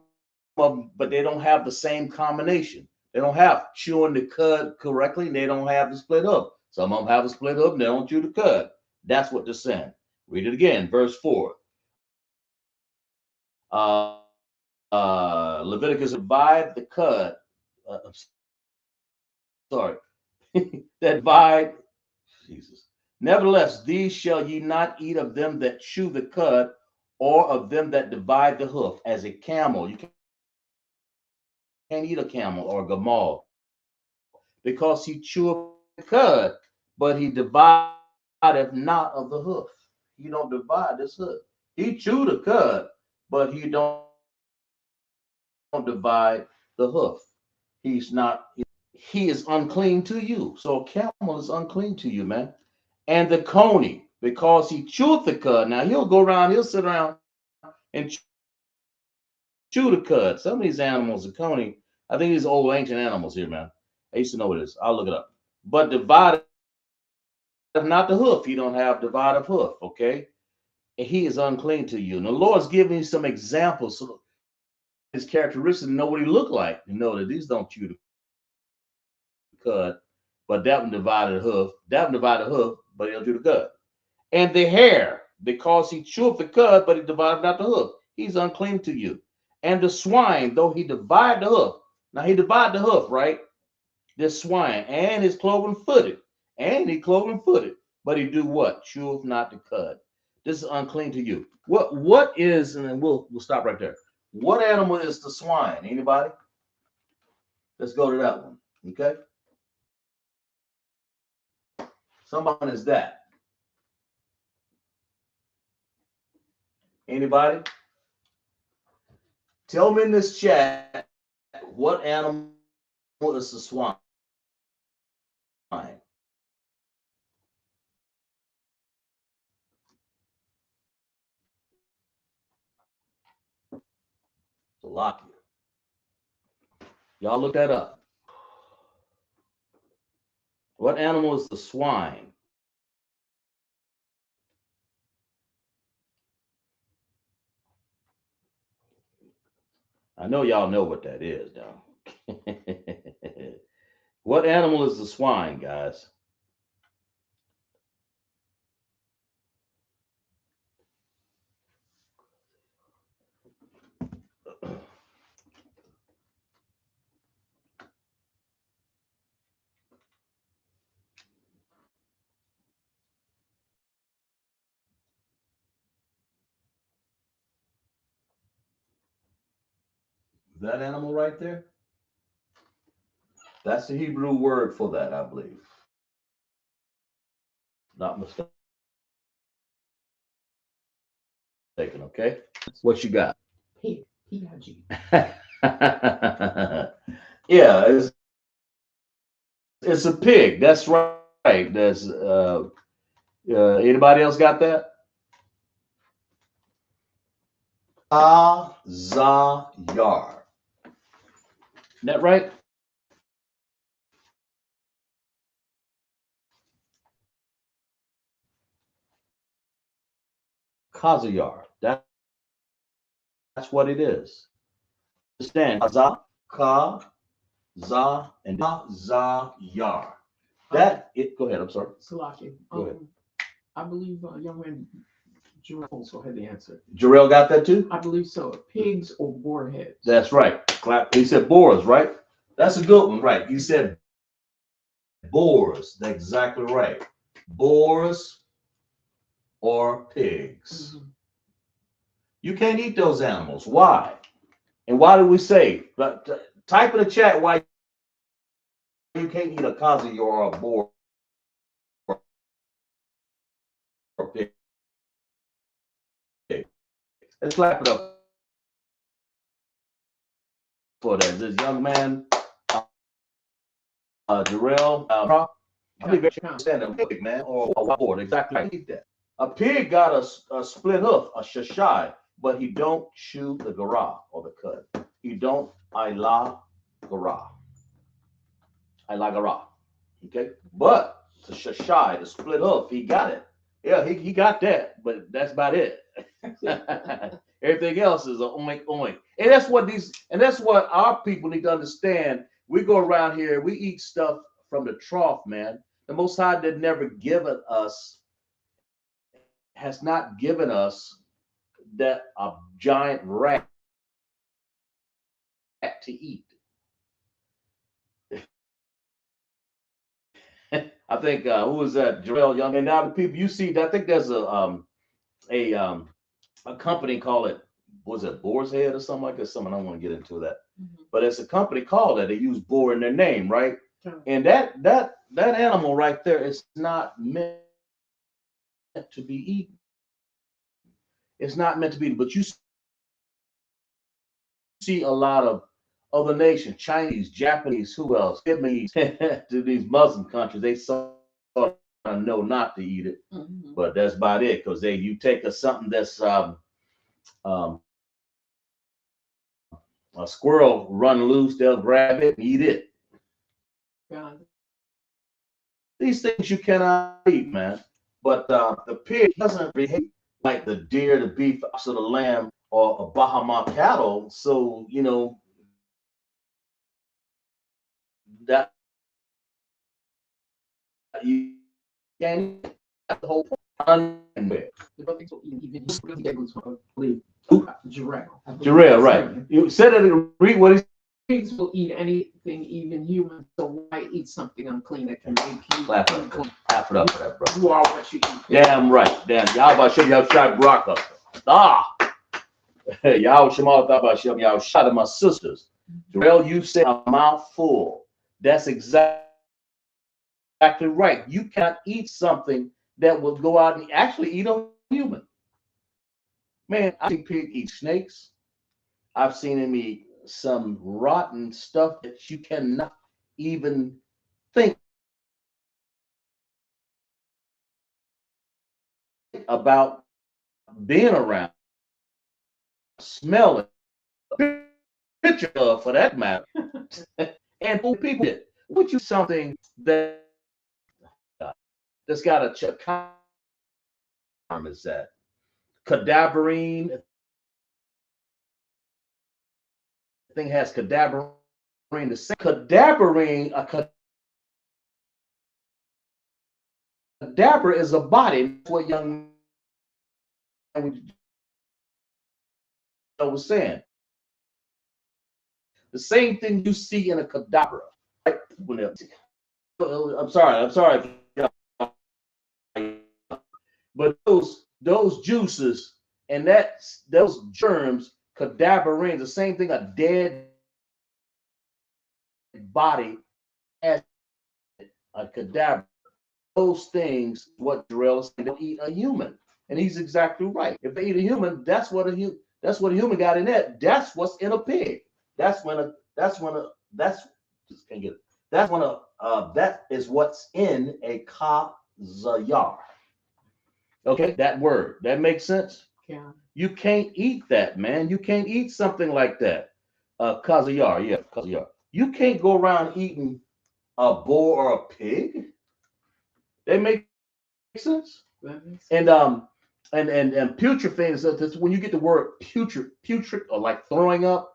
them, but they don't have the same combination. They don't have chewing the cud correctly, and they don't have the split hoof. Some of them have a split hoof, and they don't chew the cud. That's what they're saying. Read it again, verse 4. Leviticus divide the cud. Sorry, that divide Jesus. Nevertheless, these shall ye not eat of them that chew the cud, or of them that divide the hoof, as a camel. You can't eat a camel or a gamal, because he cheweth the cud, but he divideth not of the hoof. He don't divide this hoof. He chew the cud, but he don't divide the hoof. He is unclean to you. So a camel is unclean to you, man. He is unclean to you. And the coney, because he cheweth the cud. Now he'll go around, he'll sit around and chew the cud. Some of these animals, the coney, I think these old ancient animals here, man. I used to know what it is. I'll look it up. But divideth not the hoof. He don't have divided hoof, okay? And he is unclean to you. And the Lord's giving you some examples. So his characteristics and know what he looked like. You know that these don't chew the cud, but that one divided hoof. That one divided hoof, but he'll chew the cud. And the hair, because he cheweth the cud, but he divided not the hoof. He's unclean to you. And the swine, though he divide the hoof. Now he divide the hoof, right? The swine and his cloven footed, and he cloven footed, but he do what? Cheweth not the cud. This is unclean to you. What is, and then we'll stop right there. What animal is the swine? Anybody? Let's go to that one. Okay. Somebody is that. Anybody? Tell me in this chat what animal is the swine. So lock you. Y'all look that up. What animal is the swine? I know y'all know what that is, though. What animal is the swine, guys? That animal right there? That's the Hebrew word for that, I believe. Not mistaken. mistaken. Okay, what you got? Pig. P-I-G. Yeah, it's a pig. That's right. There's anybody else got that? Azayar. Isn't that right? Kazayar. That's what it is. Understand? Ka, za, and Zayar. That it. Go ahead. I'm sorry. Salaki. Go ahead. I believe young man Jerome also had the answer. Jarrell got that too? I believe so. Pigs or boar heads. That's right. Clap. He said boars, right? That's a good one, right? You said boars. That's exactly right. Boars or pigs. Mhm. You can't eat those animals. Why? And why do we say? But type in the chat why you can't eat a kazi or a boar or pig. Let's clap it up for that. This young man, Jarrell, I believe you understand a pig, man, or a board. Exactly right. Eat that. A pig got a split hoof, a shashai, but he don't chew the garah or the cud. He don't ila garah. Ila garah. Okay? But the shashai, the split hoof, he got it. Yeah, he got that, but that's about it. Everything else is a oink oink. And that's what our people need to understand. We go around here, we eat stuff from the trough, man. The Most High did never given us, has not given us that a giant rat to eat. I think who was that? Jarrell Young. And now the people you see, I think there's a um a company called it, was it Boar's Head or something like that? Something I don't want to get into that. Mm-hmm. But it's a company called that. They use boar in their name, right? Sure. And that animal right there is not meant to be eaten. It's not meant to be eaten. But you see a lot of other nations, Chinese, Japanese, who else? Vietnamese, to these Muslim countries, they sort of know not to eat it. Mm-hmm. But that's about it, because you take something that's um, a squirrel run loose, they'll grab it and eat it. Yeah. These things you cannot eat, man. But the pig doesn't behave like the deer, the beef, or the lamb, or a Bahama cattle. So, that you can't eat the whole point. Jarrell, right. You said it, read what he Pigs will eat anything, even humans. So why eat something unclean that can make you clap it up for that, bro. You are what you eat. Damn right. Damn. Y'all about to y'all shot Baraka. Y'all Shamal about y'all shot at my sisters. Jarrell, you said a mouthful. That's exactly right. You can't eat something that will go out and actually eat a human. Man, I've seen pig eat snakes. I've seen him eat some rotten stuff that you cannot even think about being around, smelling, picture of, for that matter. And people did. Would you something that's got a is that cadaverine? The thing has cadaverine. The same cadaverine, a cadaver is a body. That's what young man was saying. The same thing you see in a cadaver. Right? I'm sorry. But those juices and those germs, cadaverine, the same thing a dead body as a cadaver. Those things, what Jarrell is saying, don't eat a human. And he's exactly right. If they eat a human, that's what a human got in that. That's what's in a pig. That's just can't get it. That's when a that is what's in a kazayar. Okay, that word. That makes sense? Yeah. You can't eat that, man. You can't eat something like that. Kazayar, yeah, kazayar. You can't go around eating a bull or a pig. They make sense? That makes And sense. putrefaction is when you get the word putrid or like throwing up,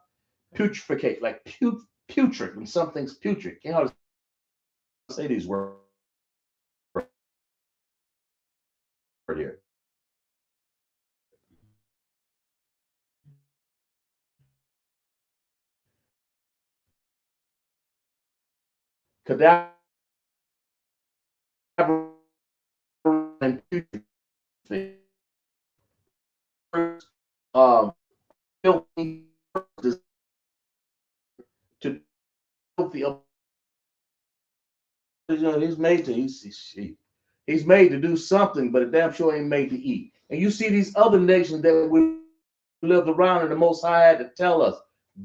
putrefaction, like putrid when something's putrid. You know how to say these words here. Cadaver and putrid um filthy to filthy. He's made to he's made to do something, but a damn sure ain't made to eat. And you see these other nations that we lived around, and the Most High had to tell us,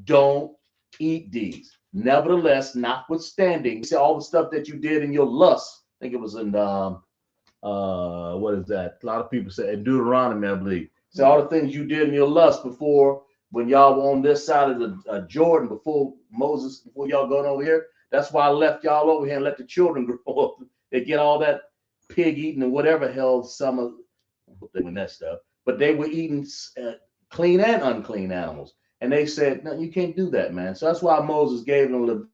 don't eat these. Nevertheless, notwithstanding, you see all the stuff that you did in your lust. I think it was in what is that? A lot of people say in Deuteronomy, I believe. So all the things you did in your lust before, when y'all were on this side of the Jordan, before Moses, before y'all going over here. That's why I left y'all over here and let the children grow up. They get all that pig eating and whatever hell some of them that stuff. But they were eating clean and unclean animals. And they said, no, you can't do that, man. So that's why Moses gave them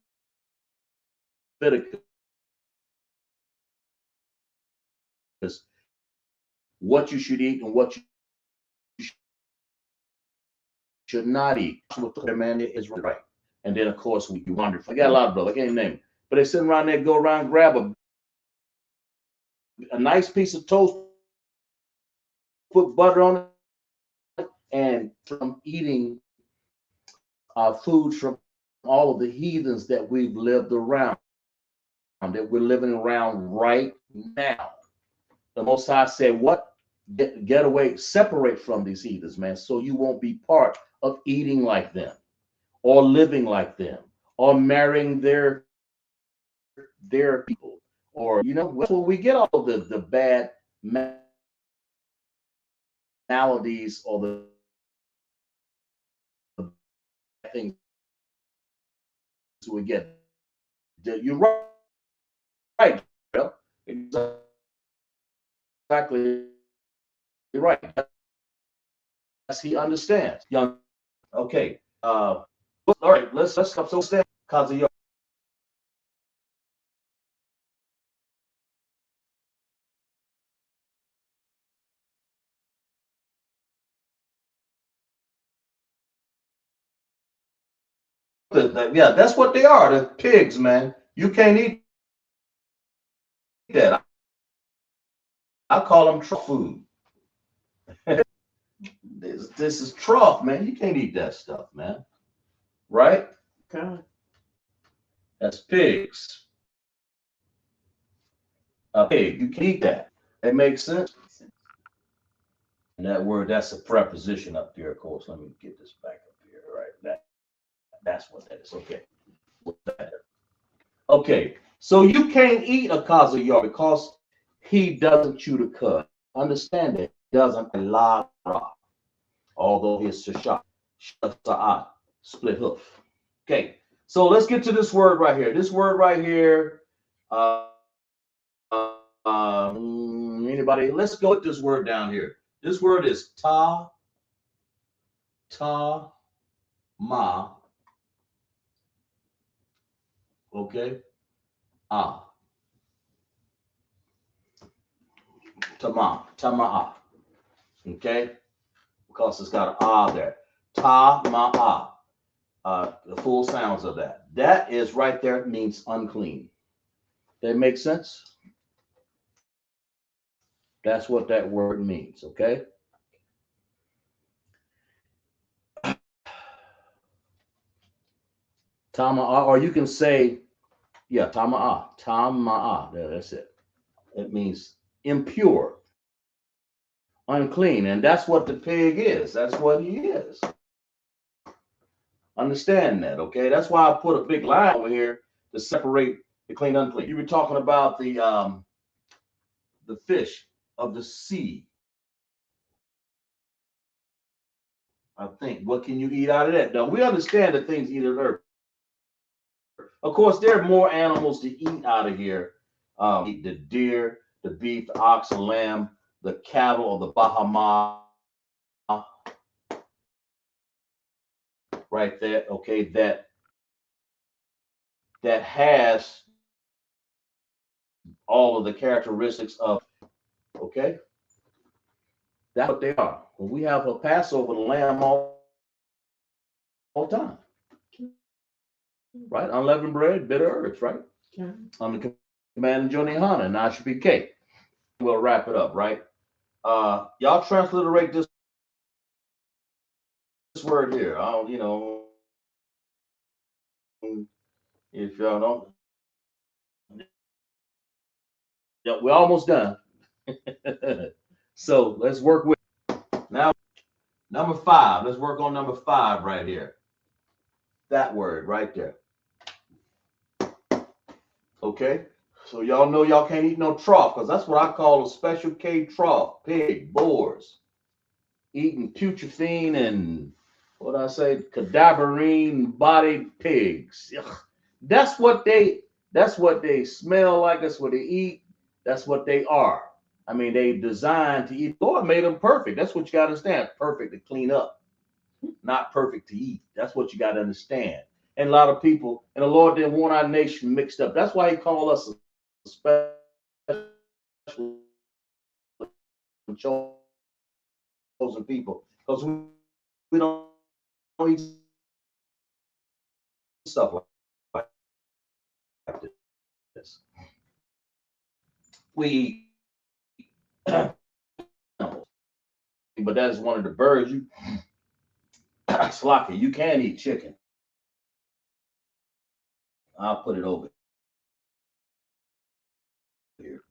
Leviticus, what you should eat and what you should not eat. Man, is right. And then, of course, we wondered. I got a lot of brothers. I can't even name them. But they sitting around there, go around, grab a nice piece of toast, put butter on it, and from eating foods from all of the heathens that we've lived around, that we're living around right now. The Most High said, what? Get away, separate from these heathens, man, so you won't be part of eating like them or living like them or marrying their people. Or, that's where we get all of the bad maladies or the things we get. You're right, Bill. Exactly right. Yes, he understands. Young. Okay. All right. Let's stop. So stand because of your. Yeah, that's what they are. The pigs, man. You can't eat that. I call them trough food. This is trough, man. You can't eat that stuff, man. Right? God. That's pigs. A pig. You can eat that. That makes sense. And that word, that's a preposition up there, of course. Let me get this back up here. Right. That's what that is. Okay. Okay. So you can't eat a kazayar because he doesn't chew the cud. Understand that. He doesn't lara, although his shasha'at, split hoof. Okay. So let's get to this word right here. This word right here. Anybody? Let's go with this word down here. This word is ma. Okay. Ah. Tama'a. Okay. Because it's got an ah there. Tama'a. The full sounds of that. That is right there. It means unclean. That makes sense? That's what that word means. Okay. Tama'a, or you can say, yeah, tama'a. Tama'a. There, that's it. It means impure, unclean. And that's what the pig is. That's what he is. Understand that, okay? That's why I put a big line over here to separate the clean unclean. You were talking about the fish of the sea. I think. What can you eat out of that? Now we understand the things eat of earth. Of course, there are more animals to eat out of here. Eat the deer, the beef, the ox, the lamb, the cattle, or the bahama, right there. Okay, that has all of the characteristics of. Okay, that's what they are. When we have a Passover, the lamb all the time, right? Unleavened bread, bitter herbs, right? Okay. On the command of Yahanna and ISUPK. We'll wrap it up, right? Y'all transliterate this word here. I don't, if y'all don't, yeah, we're almost done. So let's work with now. Number 5. Let's work on number 5 right here. That word right there. Okay. So y'all know y'all can't eat no trough because that's what I call a special K trough. Pig, boars, eating putrefied and what I say, cadaverine bodied pigs. Ugh. That's what they smell like. That's what they eat. That's what they are. I mean, they designed to eat. Lord made them perfect. That's what you got to understand. Perfect to clean up, not perfect to eat. That's what you got to understand. And a lot of people, and the Lord didn't want our nation mixed up. That's why He called us a special chosen people, because we don't eat stuff like this. We but that is one of the birds. You Slocky, you can eat chicken. I'll put it over here.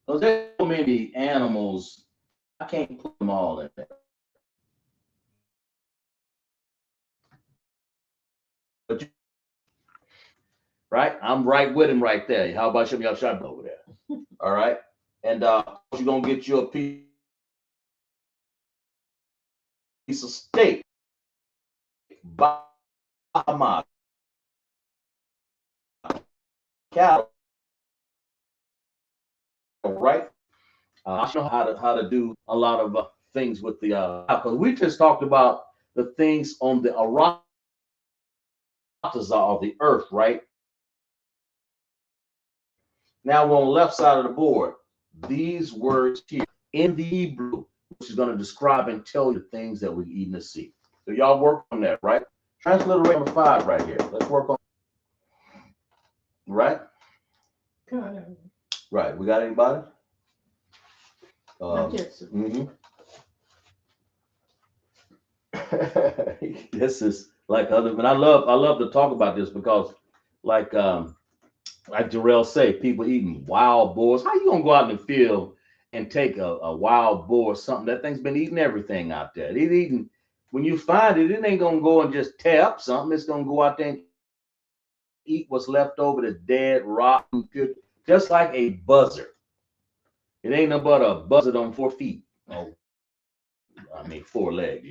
Because there's so many animals, I can't put them all in there. But right, I'm right with him right there. How about some of y'all shot over there? All right, and you're gonna get you a piece of steak, bahama cattle, right? I know how to do a lot of things with the because we just talked about the things on the arata of the earth, right? Now we're on the left side of the board. These words here in the Hebrew, which is going to describe and tell you the things that we eat in the sea. So y'all work on that, right? Transliterate number 5 right here. Let's work on right. God. Right. We got anybody? Not yet, sir. This is like other, but I love to talk about this because, like Jarrell say, people eating wild boars. How you gonna go out in the field and take a wild boar? Something that thing's been eating everything out there. It eating. When you find it, it ain't gonna go and just tear up something. It's gonna go out there and eat what's left over, the dead, rotten, just like a buzzard. It ain't no but a buzzard on 4 feet. Oh, I mean 4 legs,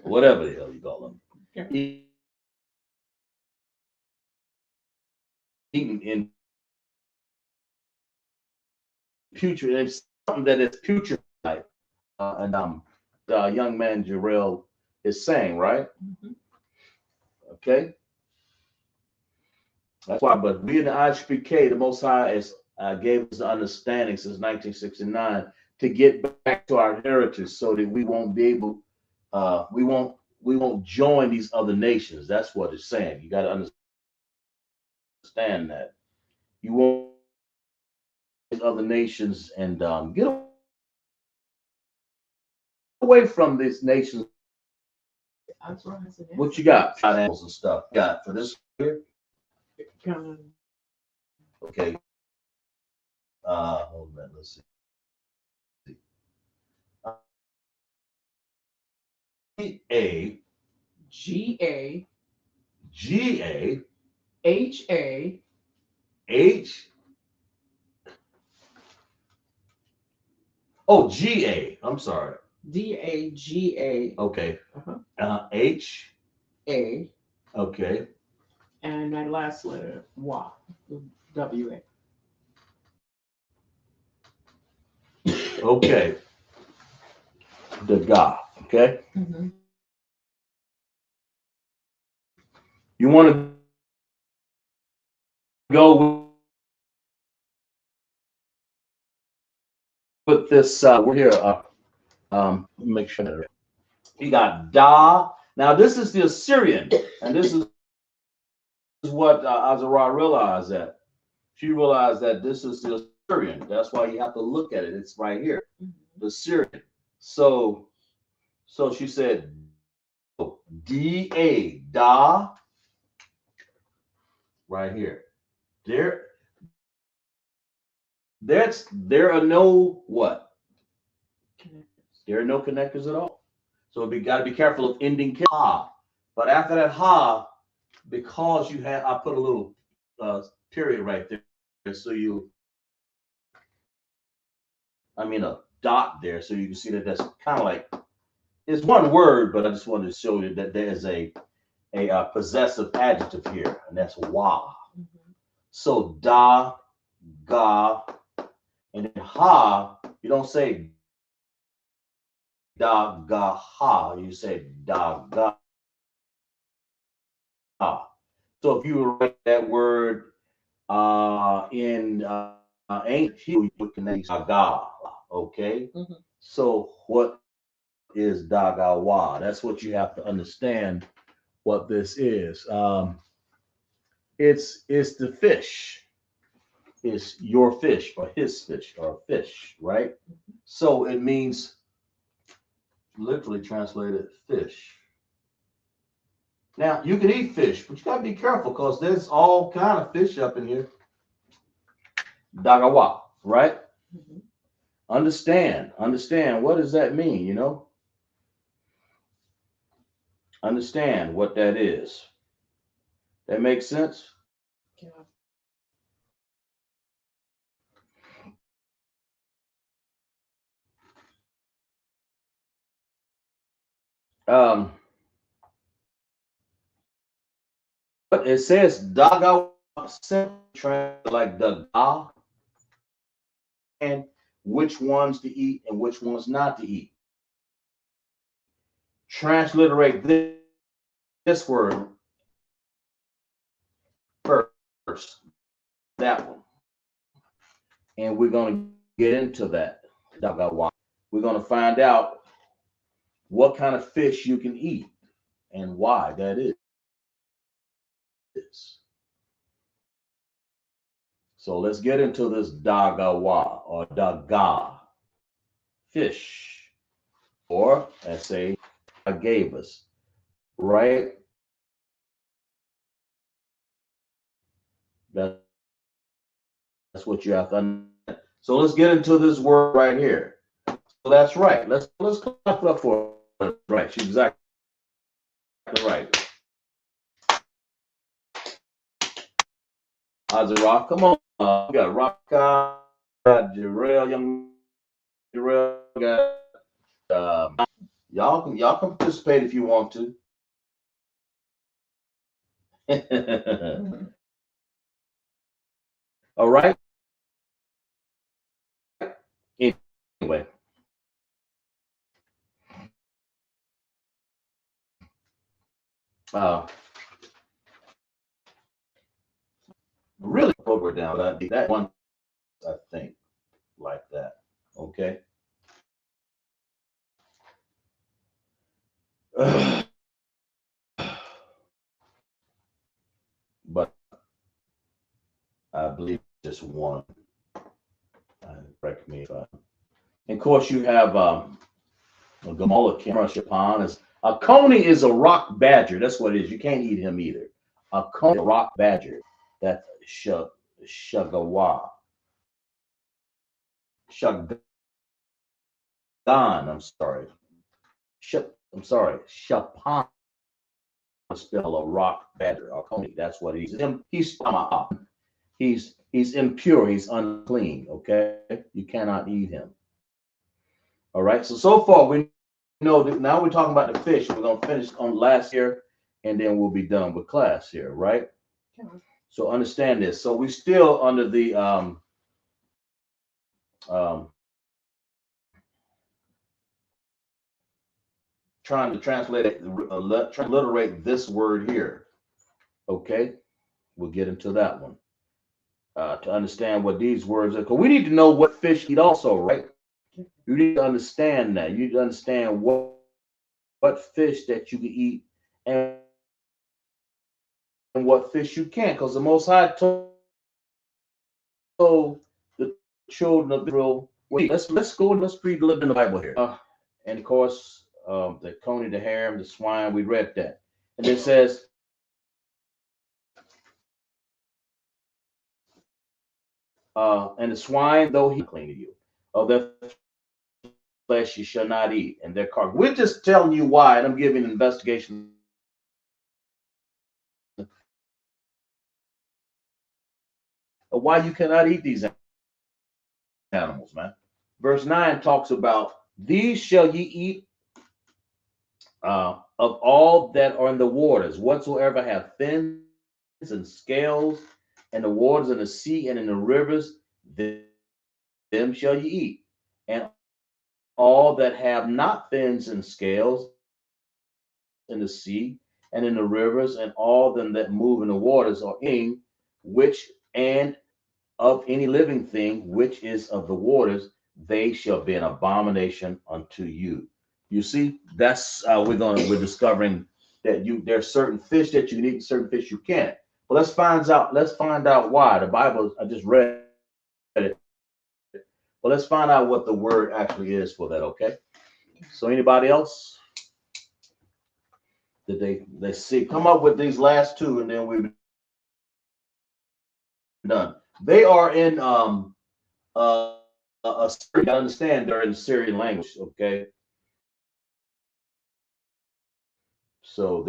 whatever the hell you call them. Okay. Eating in putrid, and it's something that is putrid, like, and the young man Jarrell is saying, right? Mm-hmm. Okay, that's why. But we in the ISUPK, the Most High has gave us the understanding since 1969 to get back to our heritage, so that we won't be able, we won't join these other nations. That's what it's saying. You got to understand that you won't these other nations and get away from these nations. What you got? Animals and stuff. Got for this here? God. Okay. Hold on. Let's see. A G-A-H-A G A H. Oh, GA. I'm sorry. D-A-G-A Okay. uh-huh. H. A, Okay. and that last letter, W-A. Okay. The God. Okay. Mm-hmm. You want to go with this? We're here. Make sure that you got Da. Now this is the Assyrian, and this is what Azariah realized that she realized that this is the Assyrian. That's why you have to look at it. It's right here, the Syrian. So, so she said Da Da right here. There, there are no what? There are no connectors at all. So we got to be careful of ending ha. But after that ha, because you have, I put a little period right there, so you, I mean a dot there, so you can see that that's kind of like it's one word, but I just wanted to show you that there is a possessive adjective here, and that's wa. Mm-hmm. So da, ga, and then ha. You don't say da ga ha. You say da ga. So if you write that word in ancient Hebrew, you would connect daga. Okay. Mm-hmm. So what is dagawa? That's what you have to understand. What this is? It's the fish. It's your fish or his fish or fish, right? Mm-hmm. So it means literally translated fish. Now you can eat fish, but you gotta be careful because there's all kind of fish up in here. Dagawa, right? Mm-hmm. Understand. What does that mean? Understand what that is. That makes sense. Yeah. Um, but it says Dagawa, like the ga, and which ones to eat and which ones not to eat. Transliterate this word first, that one, and we're going to get into that. We're going to find out what kind of fish you can eat and why that is. So let's get into this dagawa or daga fish, or as say gave us, right? That's what you have to understand. So let's get into this word right here. So that's right. Let's clap it up for her. Right. She's exactly right. Azara, come on. We got Rocka, got Jarrell, young Jarrell, got y'all can participate if you want to. Mm-hmm. All right. Anyway, uh, really over down, but I did that one. I think like that. Okay. But I believe just one. Correct me if I. And of course, you have a Gamola Camera Chapon. A coney is a rock badger. That's what it is. You can't eat him either. A coney, a rock badger. That Shagawa. Shagan, I'm sorry. I'm sorry. Shapan, spell a rock badger or coney. That's what he's impure. He's unclean. Okay, you cannot eat him. All right. So far we know that now we're talking about the fish. We're gonna finish on last here, and then we'll be done with class here, right? Okay. So understand this. So we're still under the um, trying to transliterate this word here. Okay, we'll get into that one to understand what these words are. Because we need to know what fish eat also, right? You need to understand that. You need to understand what fish that you can eat and what fish you can't. Because the Most High told the children of Israel, wait, let's go and let's read a little bit in the Bible here. And of course, the coney, the harem, the swine, we read that. And it says, and the swine, though he clean to you, of their flesh you shall not eat, and their carcass. We're just telling you why, and I'm giving an investigation of why you cannot eat these animals, man. Verse 9 talks about these shall ye eat of all that are in the waters, whatsoever have fins and scales, and the waters in the sea and in the rivers, them shall ye eat. And all that have not fins and scales in the sea and in the rivers, and all them that move in the waters, are in which and of any living thing which is of the waters, they shall be an abomination unto you. You see, that's we're discovering that there's certain fish that you can eat and certain fish you can't. But let's find out why. The Bible, I just read it. Well, let's find out what the word actually is for that, okay? So anybody else? Did they see come up with these last two and then we're done. They are in you gotta understand they're in Syrian language, okay? So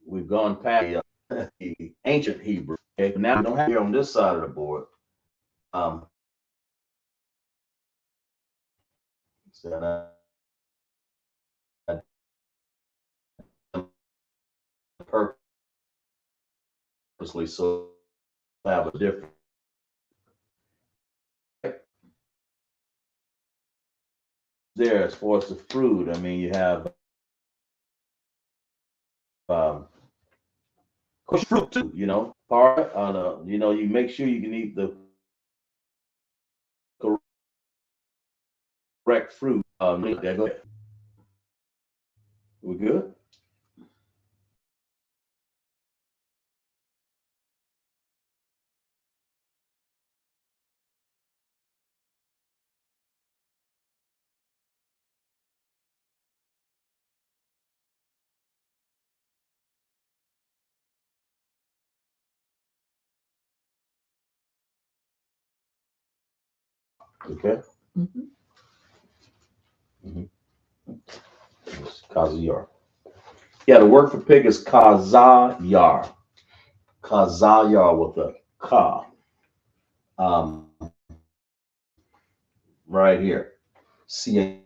we've gone past the ancient Hebrew. Okay, now we don't have here on this side of the board. Um, so purposely so have a different. There, as far as the fruit, I mean, you have um, fruit too. You know, part on you make sure you can eat the correct fruit. Yeah, go ahead. We good? Okay. Mm-hmm. Kazayar. Yeah, the word for pig is kazayar. Kazayar with a ka. Um, right here. CHA.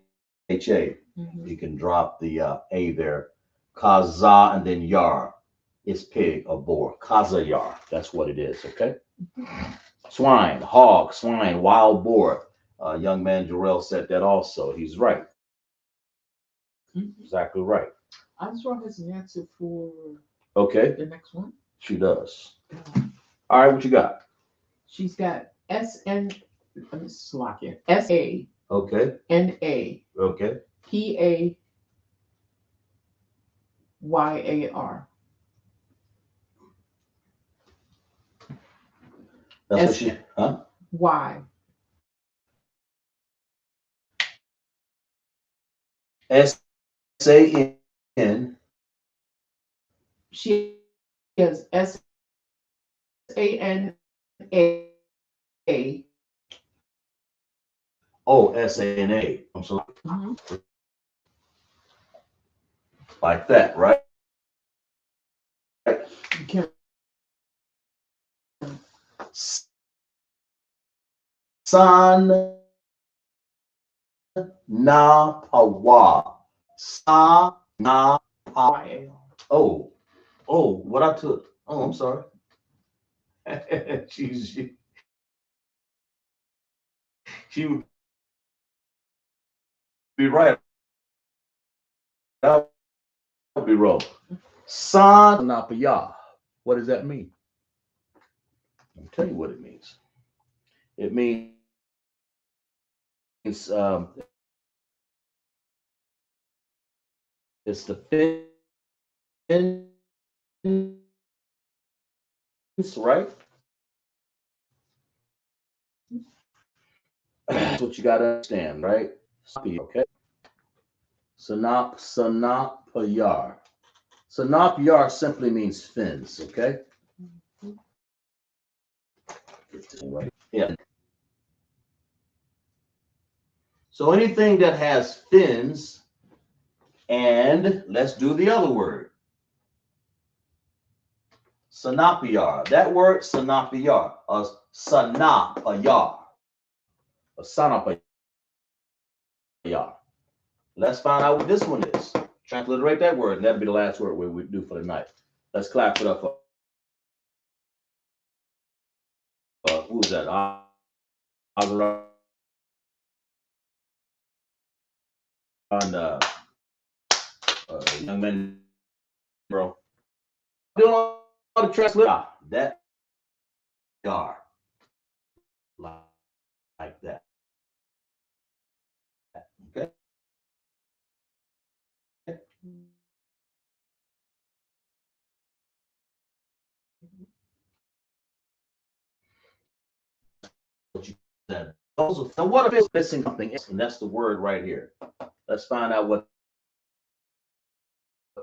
Mm-hmm. You can drop the A there. Kaza and then yar is pig or boar. Kazayar. That's what it is, okay? Mm-hmm. Swine, hog, swine, wild boar. Young man Jarrell said that also. He's right. Mm-hmm. Exactly right. Oswald has an answer for Okay, the next one. she does. All right, what you got? She's got SN, let me slock it. SANA Okay, okay. PAYAR. That's what she, huh? Y. SAN. She has SAN S-A-N-A. Oh, S-A-N-A. I'm sorry. Mhm. Like that, right? You can San na pawa. Sa na pa. Oh, what I took. Oh, I'm sorry. She would be right. That would be wrong. San na pa. What does that mean? I'll tell you what it means. It means it's the fence, right? That's what you got to understand, right? Okay. Sanap Sanap simply means fins, okay? Yeah. So anything that has fins, and let's do the other word. Sanapiyar. That word, sanapiyar, or sanapayar, or sanapayar. Let's find out what this one is. Transliterate that word, and that'll be the last word we do for the night. Let's clap it up for who's that? Young man, bro. Doing all the translation. That yar, like that. Okay. What you said. Now, what if it's missing something else? And that's the word right here. Let's find out what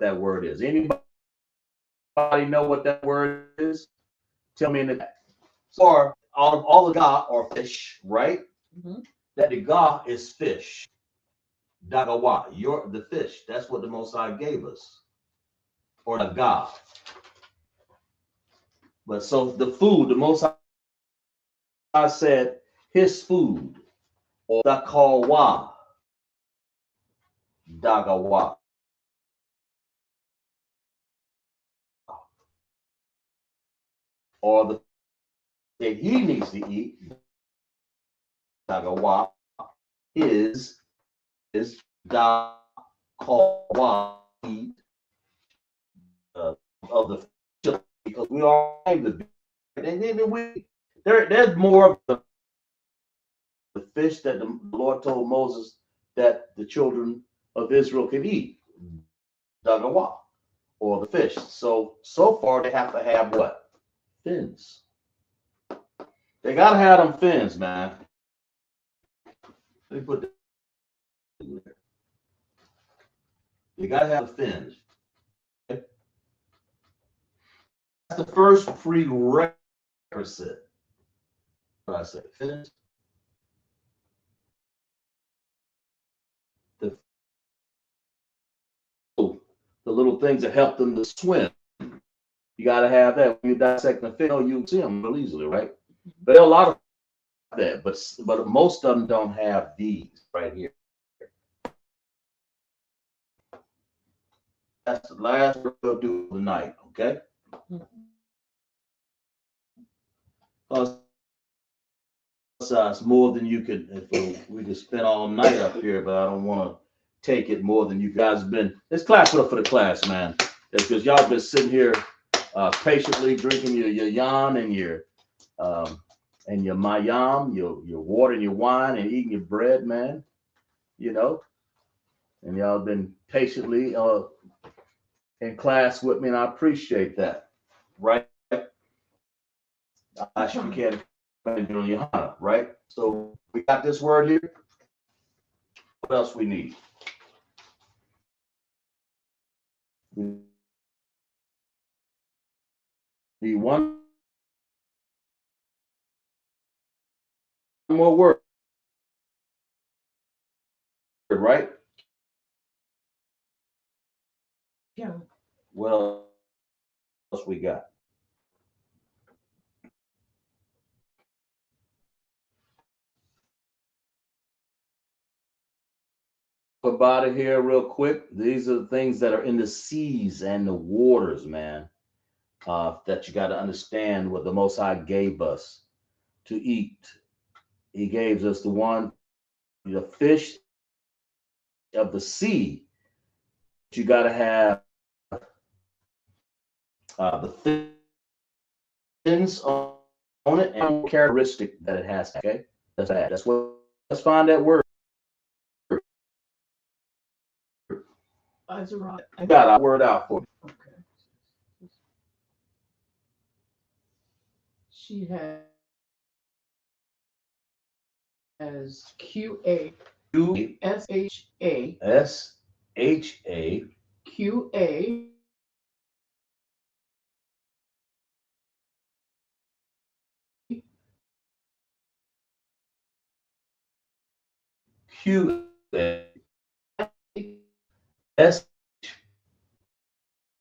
that word is. Anybody know what that word is? Tell me in the chat. So all the ga are fish, right? Mhm. That the ga is fish. Dagawa, you're the fish. That's what the Most High gave us, or the ga. But so the food, the Most High said, His food, or dakawa, dagawa, or the that He needs to eat, dagawa, is dakawa, eat of the fish, because we are the and then there's more of the fish that the Lord told Moses that the children of Israel can eat, dagawa, or the fish. So far they have to have what? Fins. They gotta have them fins, man. Let me put that there. You gotta have the fins. Okay? That's the first prerequisite. What I say, fins. The, the little things that help them to swim. You gotta have that. When you dissect the fin, you see them real easily, right? But there are a lot of that, but most of them don't have these right here. That's the last we'll do tonight, okay? Because it's more than you could. If we could spend all night up here, but I don't want to take it more than you guys have been. Let's clap it up for the class, man. Because y'all been sitting here patiently drinking your yan and your mayam, your water and your wine, and eating your bread, man. You know, and y'all been patiently in class with me, and I appreciate that. Right? I should be careful, Yahanna, right? So we got this word here. What else we need? We need one more word, right? Yeah. What else we got? About it here real quick. These are the things that are in the seas and the waters, man. That you got to understand what the Most High gave us to eat. He gave us the fish of the sea. You got to have the fins on it and characteristic that it has. Okay, that's that. That's what. Let's find that word. I got a word out for me. Okay. She has QASHA QA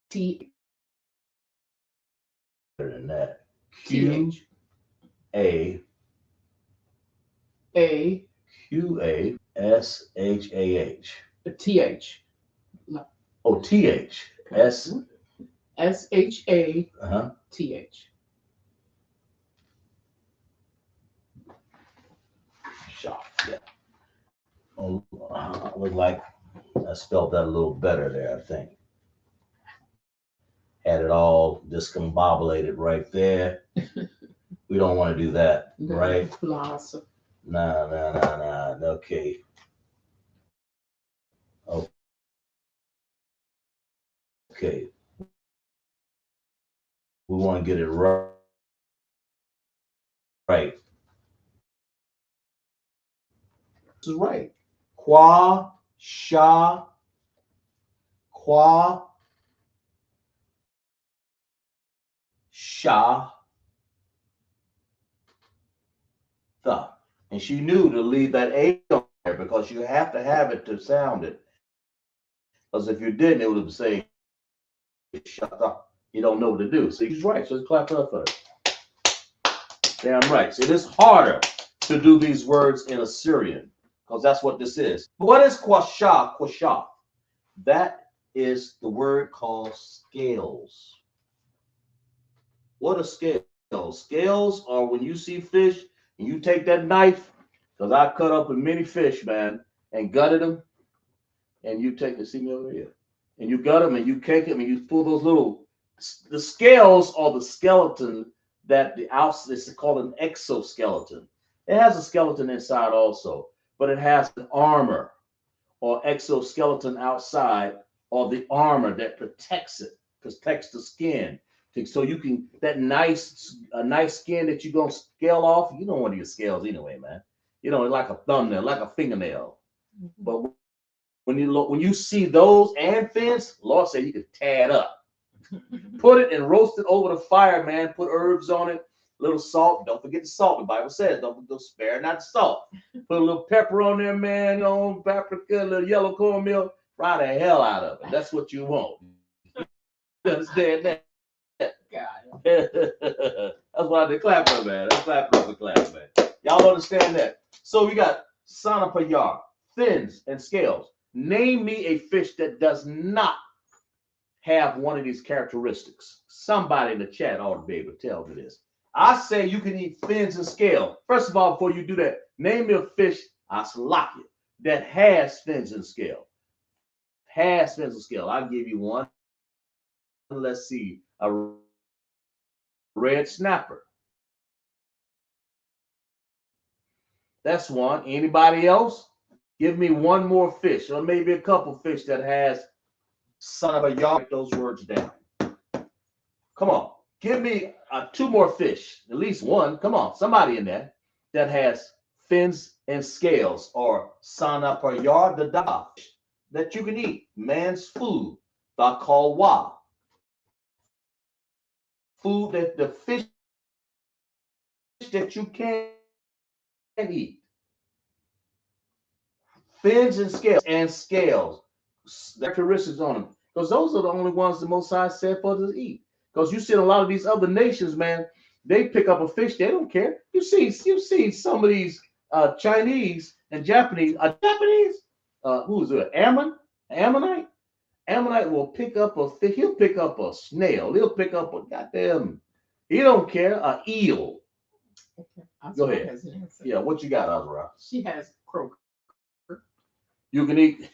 T Better than that. TH A A QASHAH. TH. Oh, TH. SHA Uh-huh. TH. Shop. Yeah. Oh, look like I spelled that a little better there, I think. Had it all discombobulated right there. We don't want to do that, right? Nah. Okay. Okay. We want to get it right. Right. This is right. Qua, sha, the. And she knew to leave that A on there because you have to have it to sound it. Because if you didn't, it would have said, shut up. You don't know what to do. So she's right. So let's clap her up for it. Damn right. See, it is harder to do these words in Assyrian because that's what this is. What is quasha? That is the word called scales. What are scales? Scales are when you see fish and you take that knife, because I cut up many fish, man, and gutted them, and you take the see me over here, and you gut them and you cake them and you pull those the scales are the skeleton that the outside is called an exoskeleton. It has a skeleton inside also, but it has an armor or exoskeleton outside or the armor that protects it, protects the skin. So you can that nice skin that you're gonna scale off. You don't want your scales anyway, man. You know, like a thumbnail, like a fingernail. Mm-hmm. But when you see those and fins, Lord said you could tear it up. Put it and roast it over the fire, man. Put herbs on it, a little salt. Don't forget the salt. The Bible says, don't spare not the salt. Put a little pepper on there, man. You know, paprika, a little yellow cornmeal. Fry the hell out of it. That's what you want. You understand that? That's why they clap for, man. That's clap for clap, man. Y'all understand that? So we got sanapayar, fins and scales. Name me a fish that does not have one of these characteristics. Somebody in the chat ought to be able to tell me this. I say you can eat fins and scale. First of all, before you do that, name me a fish, aslaki, that has fins and scale. Has fins and scale. I'll give you one. Let's see. A red snapper. That's one. Anybody else? Give me one more fish, or maybe a couple fish that has son of a yard. Write those words down. Come on. Give me two more fish, at least one. Come on, somebody in there that has fins and scales, or sana per yard, the da that you can eat. Man's food, wa. Food that the fish that you can eat. Fins and scales. Characteristics on them. Because those are the only ones the Most High said for us to eat. Because you see in a lot of these other nations, man, they pick up a fish, they don't care. You see some of these Chinese and Japanese, who's it? Ammonite? Ammonite will pick up a fish, he'll pick up a snail, he'll pick up a goddamn, he don't care, a eel. Okay. Go ahead. Yeah, what you got, Azra? She has croaker. You can eat.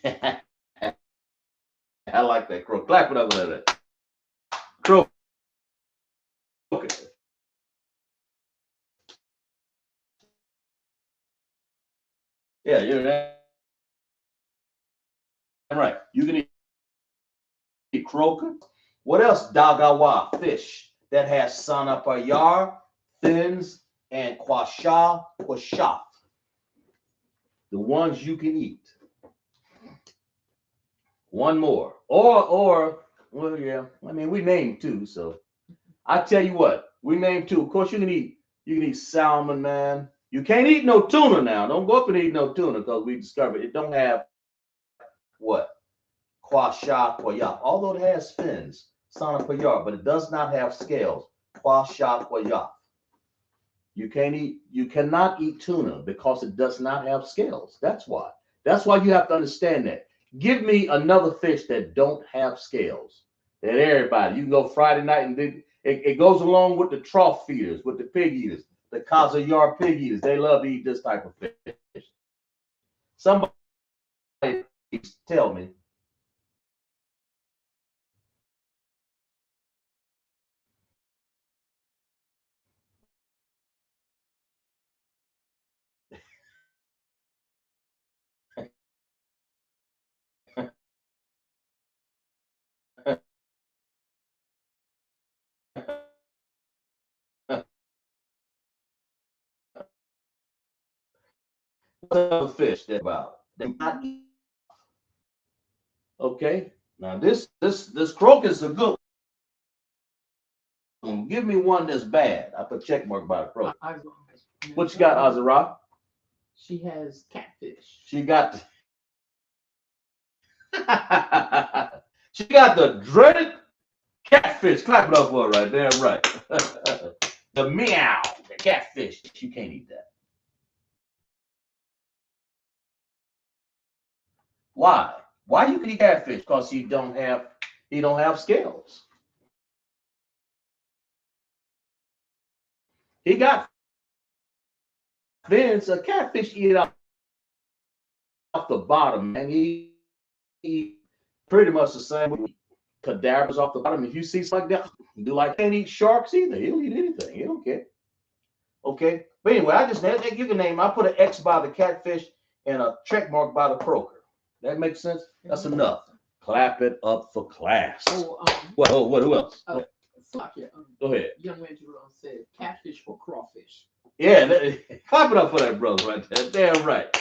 I like that crow. Clap it up with that. Crow. Okay. Yeah, you're right. You can eat croaker. What else? Dagawa, fish that has sanapayar, fins, and quashaf. The ones you can eat. One more. Or, well, yeah. I mean, we named two, so I tell you what, we named two. Of course, you can eat salmon, man. You can't eat no tuna now. Don't go up and eat no tuna because we discovered it don't have what? Quasha quayap. Although it has fins, sana payar, but it does not have scales. Quasha quayap. You cannot eat tuna because it does not have scales. That's why. That's why you have to understand that. Give me another fish that don't have scales. That everybody, you can go Friday night and it goes along with the trough feeders, with the pig eaters, the Khazar pig eaters. They love to eat this type of fish. Somebody tell me. Fish that about. Okay. Now this crocus is a good one. Give me one that's bad. I put check mark by the crocus. What you got, Azara? She has catfish. She got she got the dreaded catfish. Clap it up for her right there, right. The meow, the catfish. You can't eat that. Why? Why you can eat catfish? Because he don't have scales. He got fins. A catfish eat off the bottom, and he pretty much the same. Cadavers off the bottom. If you see something like that, do like can't eat sharks either. He'll eat anything. He don't care. Okay. But anyway, I just you can name. I put an X by the catfish and a check mark by the croaker. That makes sense. That's enough. Clap it up for class. What? Who else? Go ahead. Young man Jerome said catfish or crawfish. Yeah, clap it up for that brother right there. Damn right.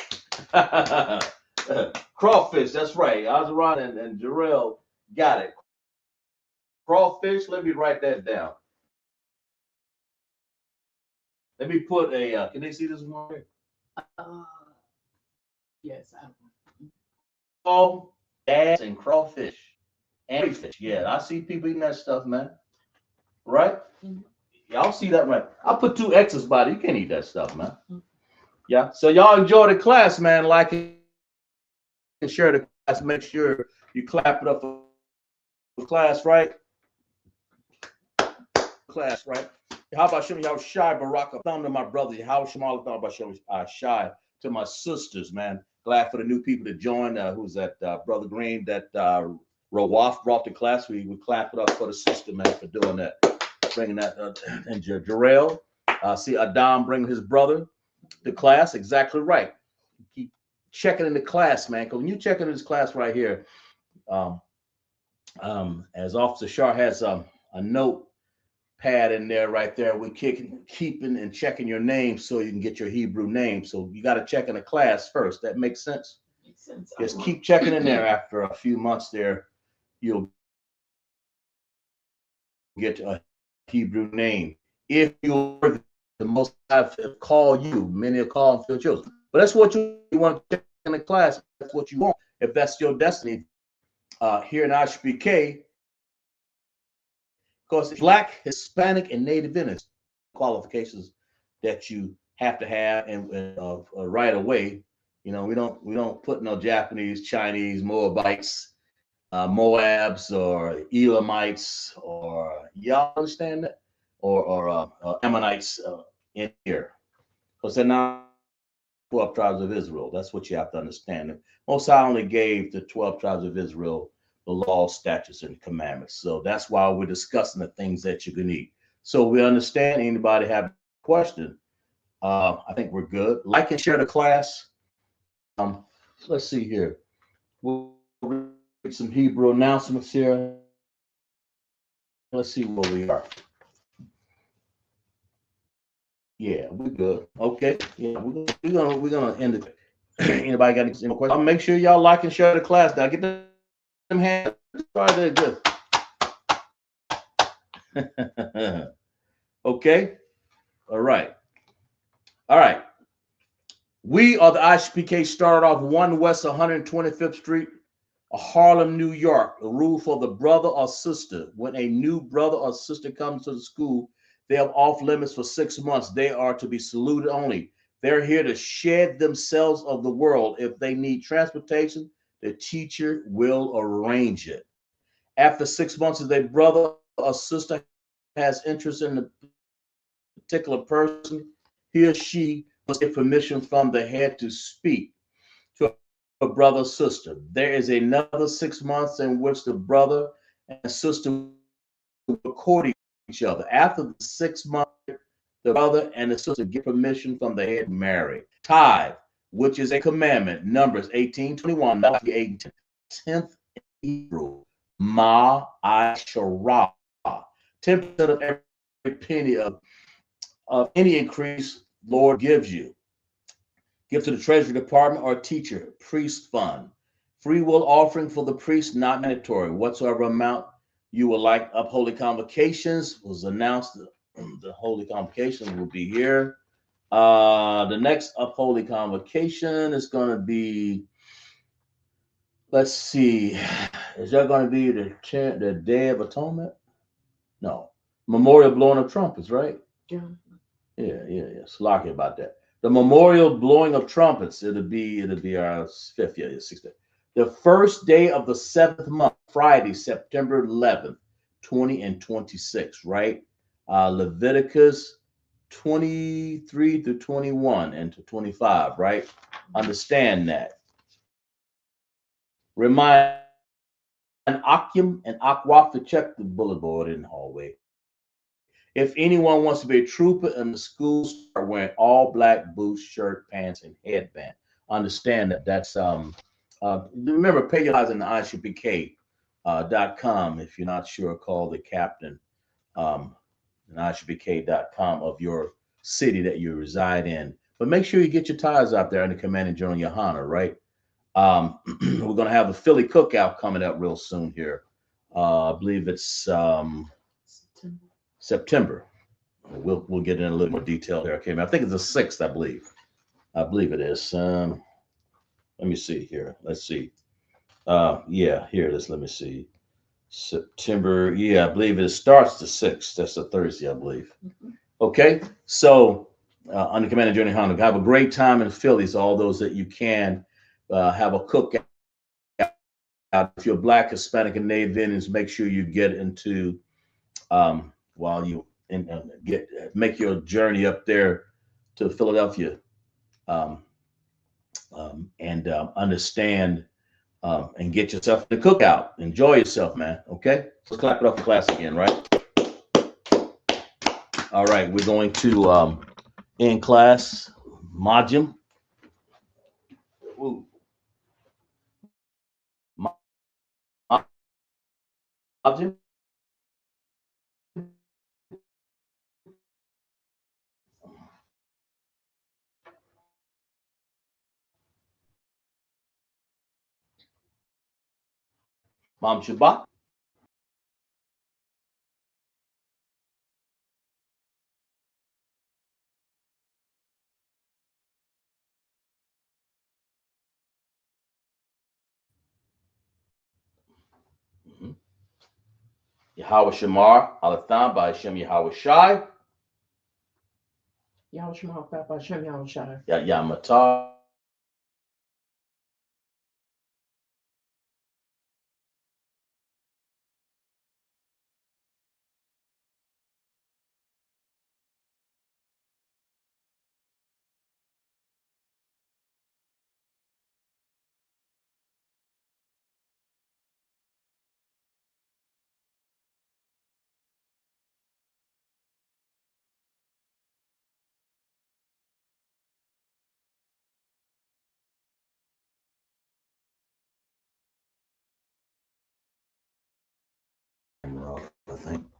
Crawfish, that's right. Azran and Jarrell got it. Crawfish, let me write that down. Let me put a, can they see this one here? Yes. Bass and crawfish. And fish. Yeah, I see people eating that stuff, man. Right? Y'all see that, right? I put 2 X's by it. You can't eat that stuff, man. Yeah. So y'all enjoy the class, man. Like and share the class. Make sure you clap it up for class, right? Class, right? How about Shem Shai Baraka? Thumb to my brother. How Shemal thought about Shem Shai to my sisters, man. Glad for the new people to join. Who's that? Brother Green that Rawaf brought to class. We clap it up for the sister, man, for doing that. Bringing that. And Jarrell. See Adam bringing his brother to class. Exactly right. Keep checking in the class, man. Because when you check in this class right here, as Officer Shar has a note pad in there right there. We're keeping and checking your name so you can get your Hebrew name. So you got to check in the class first. That makes sense? Makes sense. Just keep checking in there. After a few months there, you'll get a Hebrew name. If you're the Most High call you. Many are called and few chosen. But that's what you want to check in the class. That's what you want. If that's your destiny, here in ISUPK, because Black, Hispanic, and Native Indians qualifications that you have to have and right away. You know, we don't put no Japanese, Chinese, Moabites, Moabs, or Elamites, or y'all understand that, or Ammonites in here, because they're not 12 tribes of Israel. That's what you have to understand. Most High only gave the 12 tribes of Israel the law, statutes, and commandments. So that's why we're discussing the things that you can eat. So we understand. Anybody have a question? I think we're good. Like and share the class. Let's see here. We'll read some Hebrew announcements here. Let's see where we are. Yeah, we're good. Okay. Yeah, we're gonna end it. Anybody got any more questions? I'll make sure y'all like and share the class. Now get them hands. Started good. Okay. All right. All right. We are the ISUPK. Started off 1 West 125th Street, Harlem, New York. A rule for the brother or sister. When a new brother or sister comes to the school, they have off limits for 6 months. They are to be saluted only. They're here to shed themselves of the world. If they need transportation, the teacher will arrange it. After 6 months, if a brother or sister has interest in a particular person, he or she must get permission from the head to speak to a brother or sister. There is another 6 months in which the brother and sister will court each other. After the 6 months, the brother and the sister get permission from the head to marry. Tithe, which is a commandment, Numbers 18:21, Malachi 8:10, 10th Hebrew, Ma Asherah. 10% of every penny of any increase Lord gives you. Give to the Treasury Department or teacher, priest fund. Free will offering for the priest, not mandatory. Whatsoever amount you would like. Up holy convocations was announced. The holy convocation will be here. The next up holy convocation is going to be, let's see, is that going to be the Day of Atonement? No. Memorial blowing of trumpets, right? Yeah. Yeah. Slocky about that. The memorial blowing of trumpets. It'll be our fifth, sixth day. The first day of the 7th month, Friday, September 11th, 20 and 26, right? Leviticus 23 through 21 and to 25, right? Understand that. Remind Akim and Akwaf to check the bulletin board in the hallway. If anyone wants to be a trooper in the school, start wearing all black boots, shirt, pants, and headband. Understand that that's remember, pay your eyes in the ISUPK.com. If you're not sure, call the captain ISUPK.com of your city that you reside in. But make sure you get your ties out there in the Commanding General Yahanna, right? We're going to have a Philly cookout coming up real soon here. I believe it's September. We'll get in a little more detail there. Okay, I think it's the 6th, I believe. I believe it is. Let me see here. Let's see. Yeah, here it is. Let me see. September. Yeah, I believe it starts the 6th. That's a Thursday, I believe. Okay, so under Commander Journey Honda, have a great time in Philly. So all those that you can have a cookout. If you're Black, Hispanic, and Native Indians, make sure you get into while you make your journey up there to Philadelphia and understand and get yourself in the cookout. Enjoy yourself, man. Okay, let's clap it up for class again, right? All right, we're going to end class. Majim. Majim. Mom Shabbat. Yahweh Shamar, Alatham, by Hashem Yahweh Shai, Yahweh Shema Papa Shem Yahweh Shai. Yamatar, I think.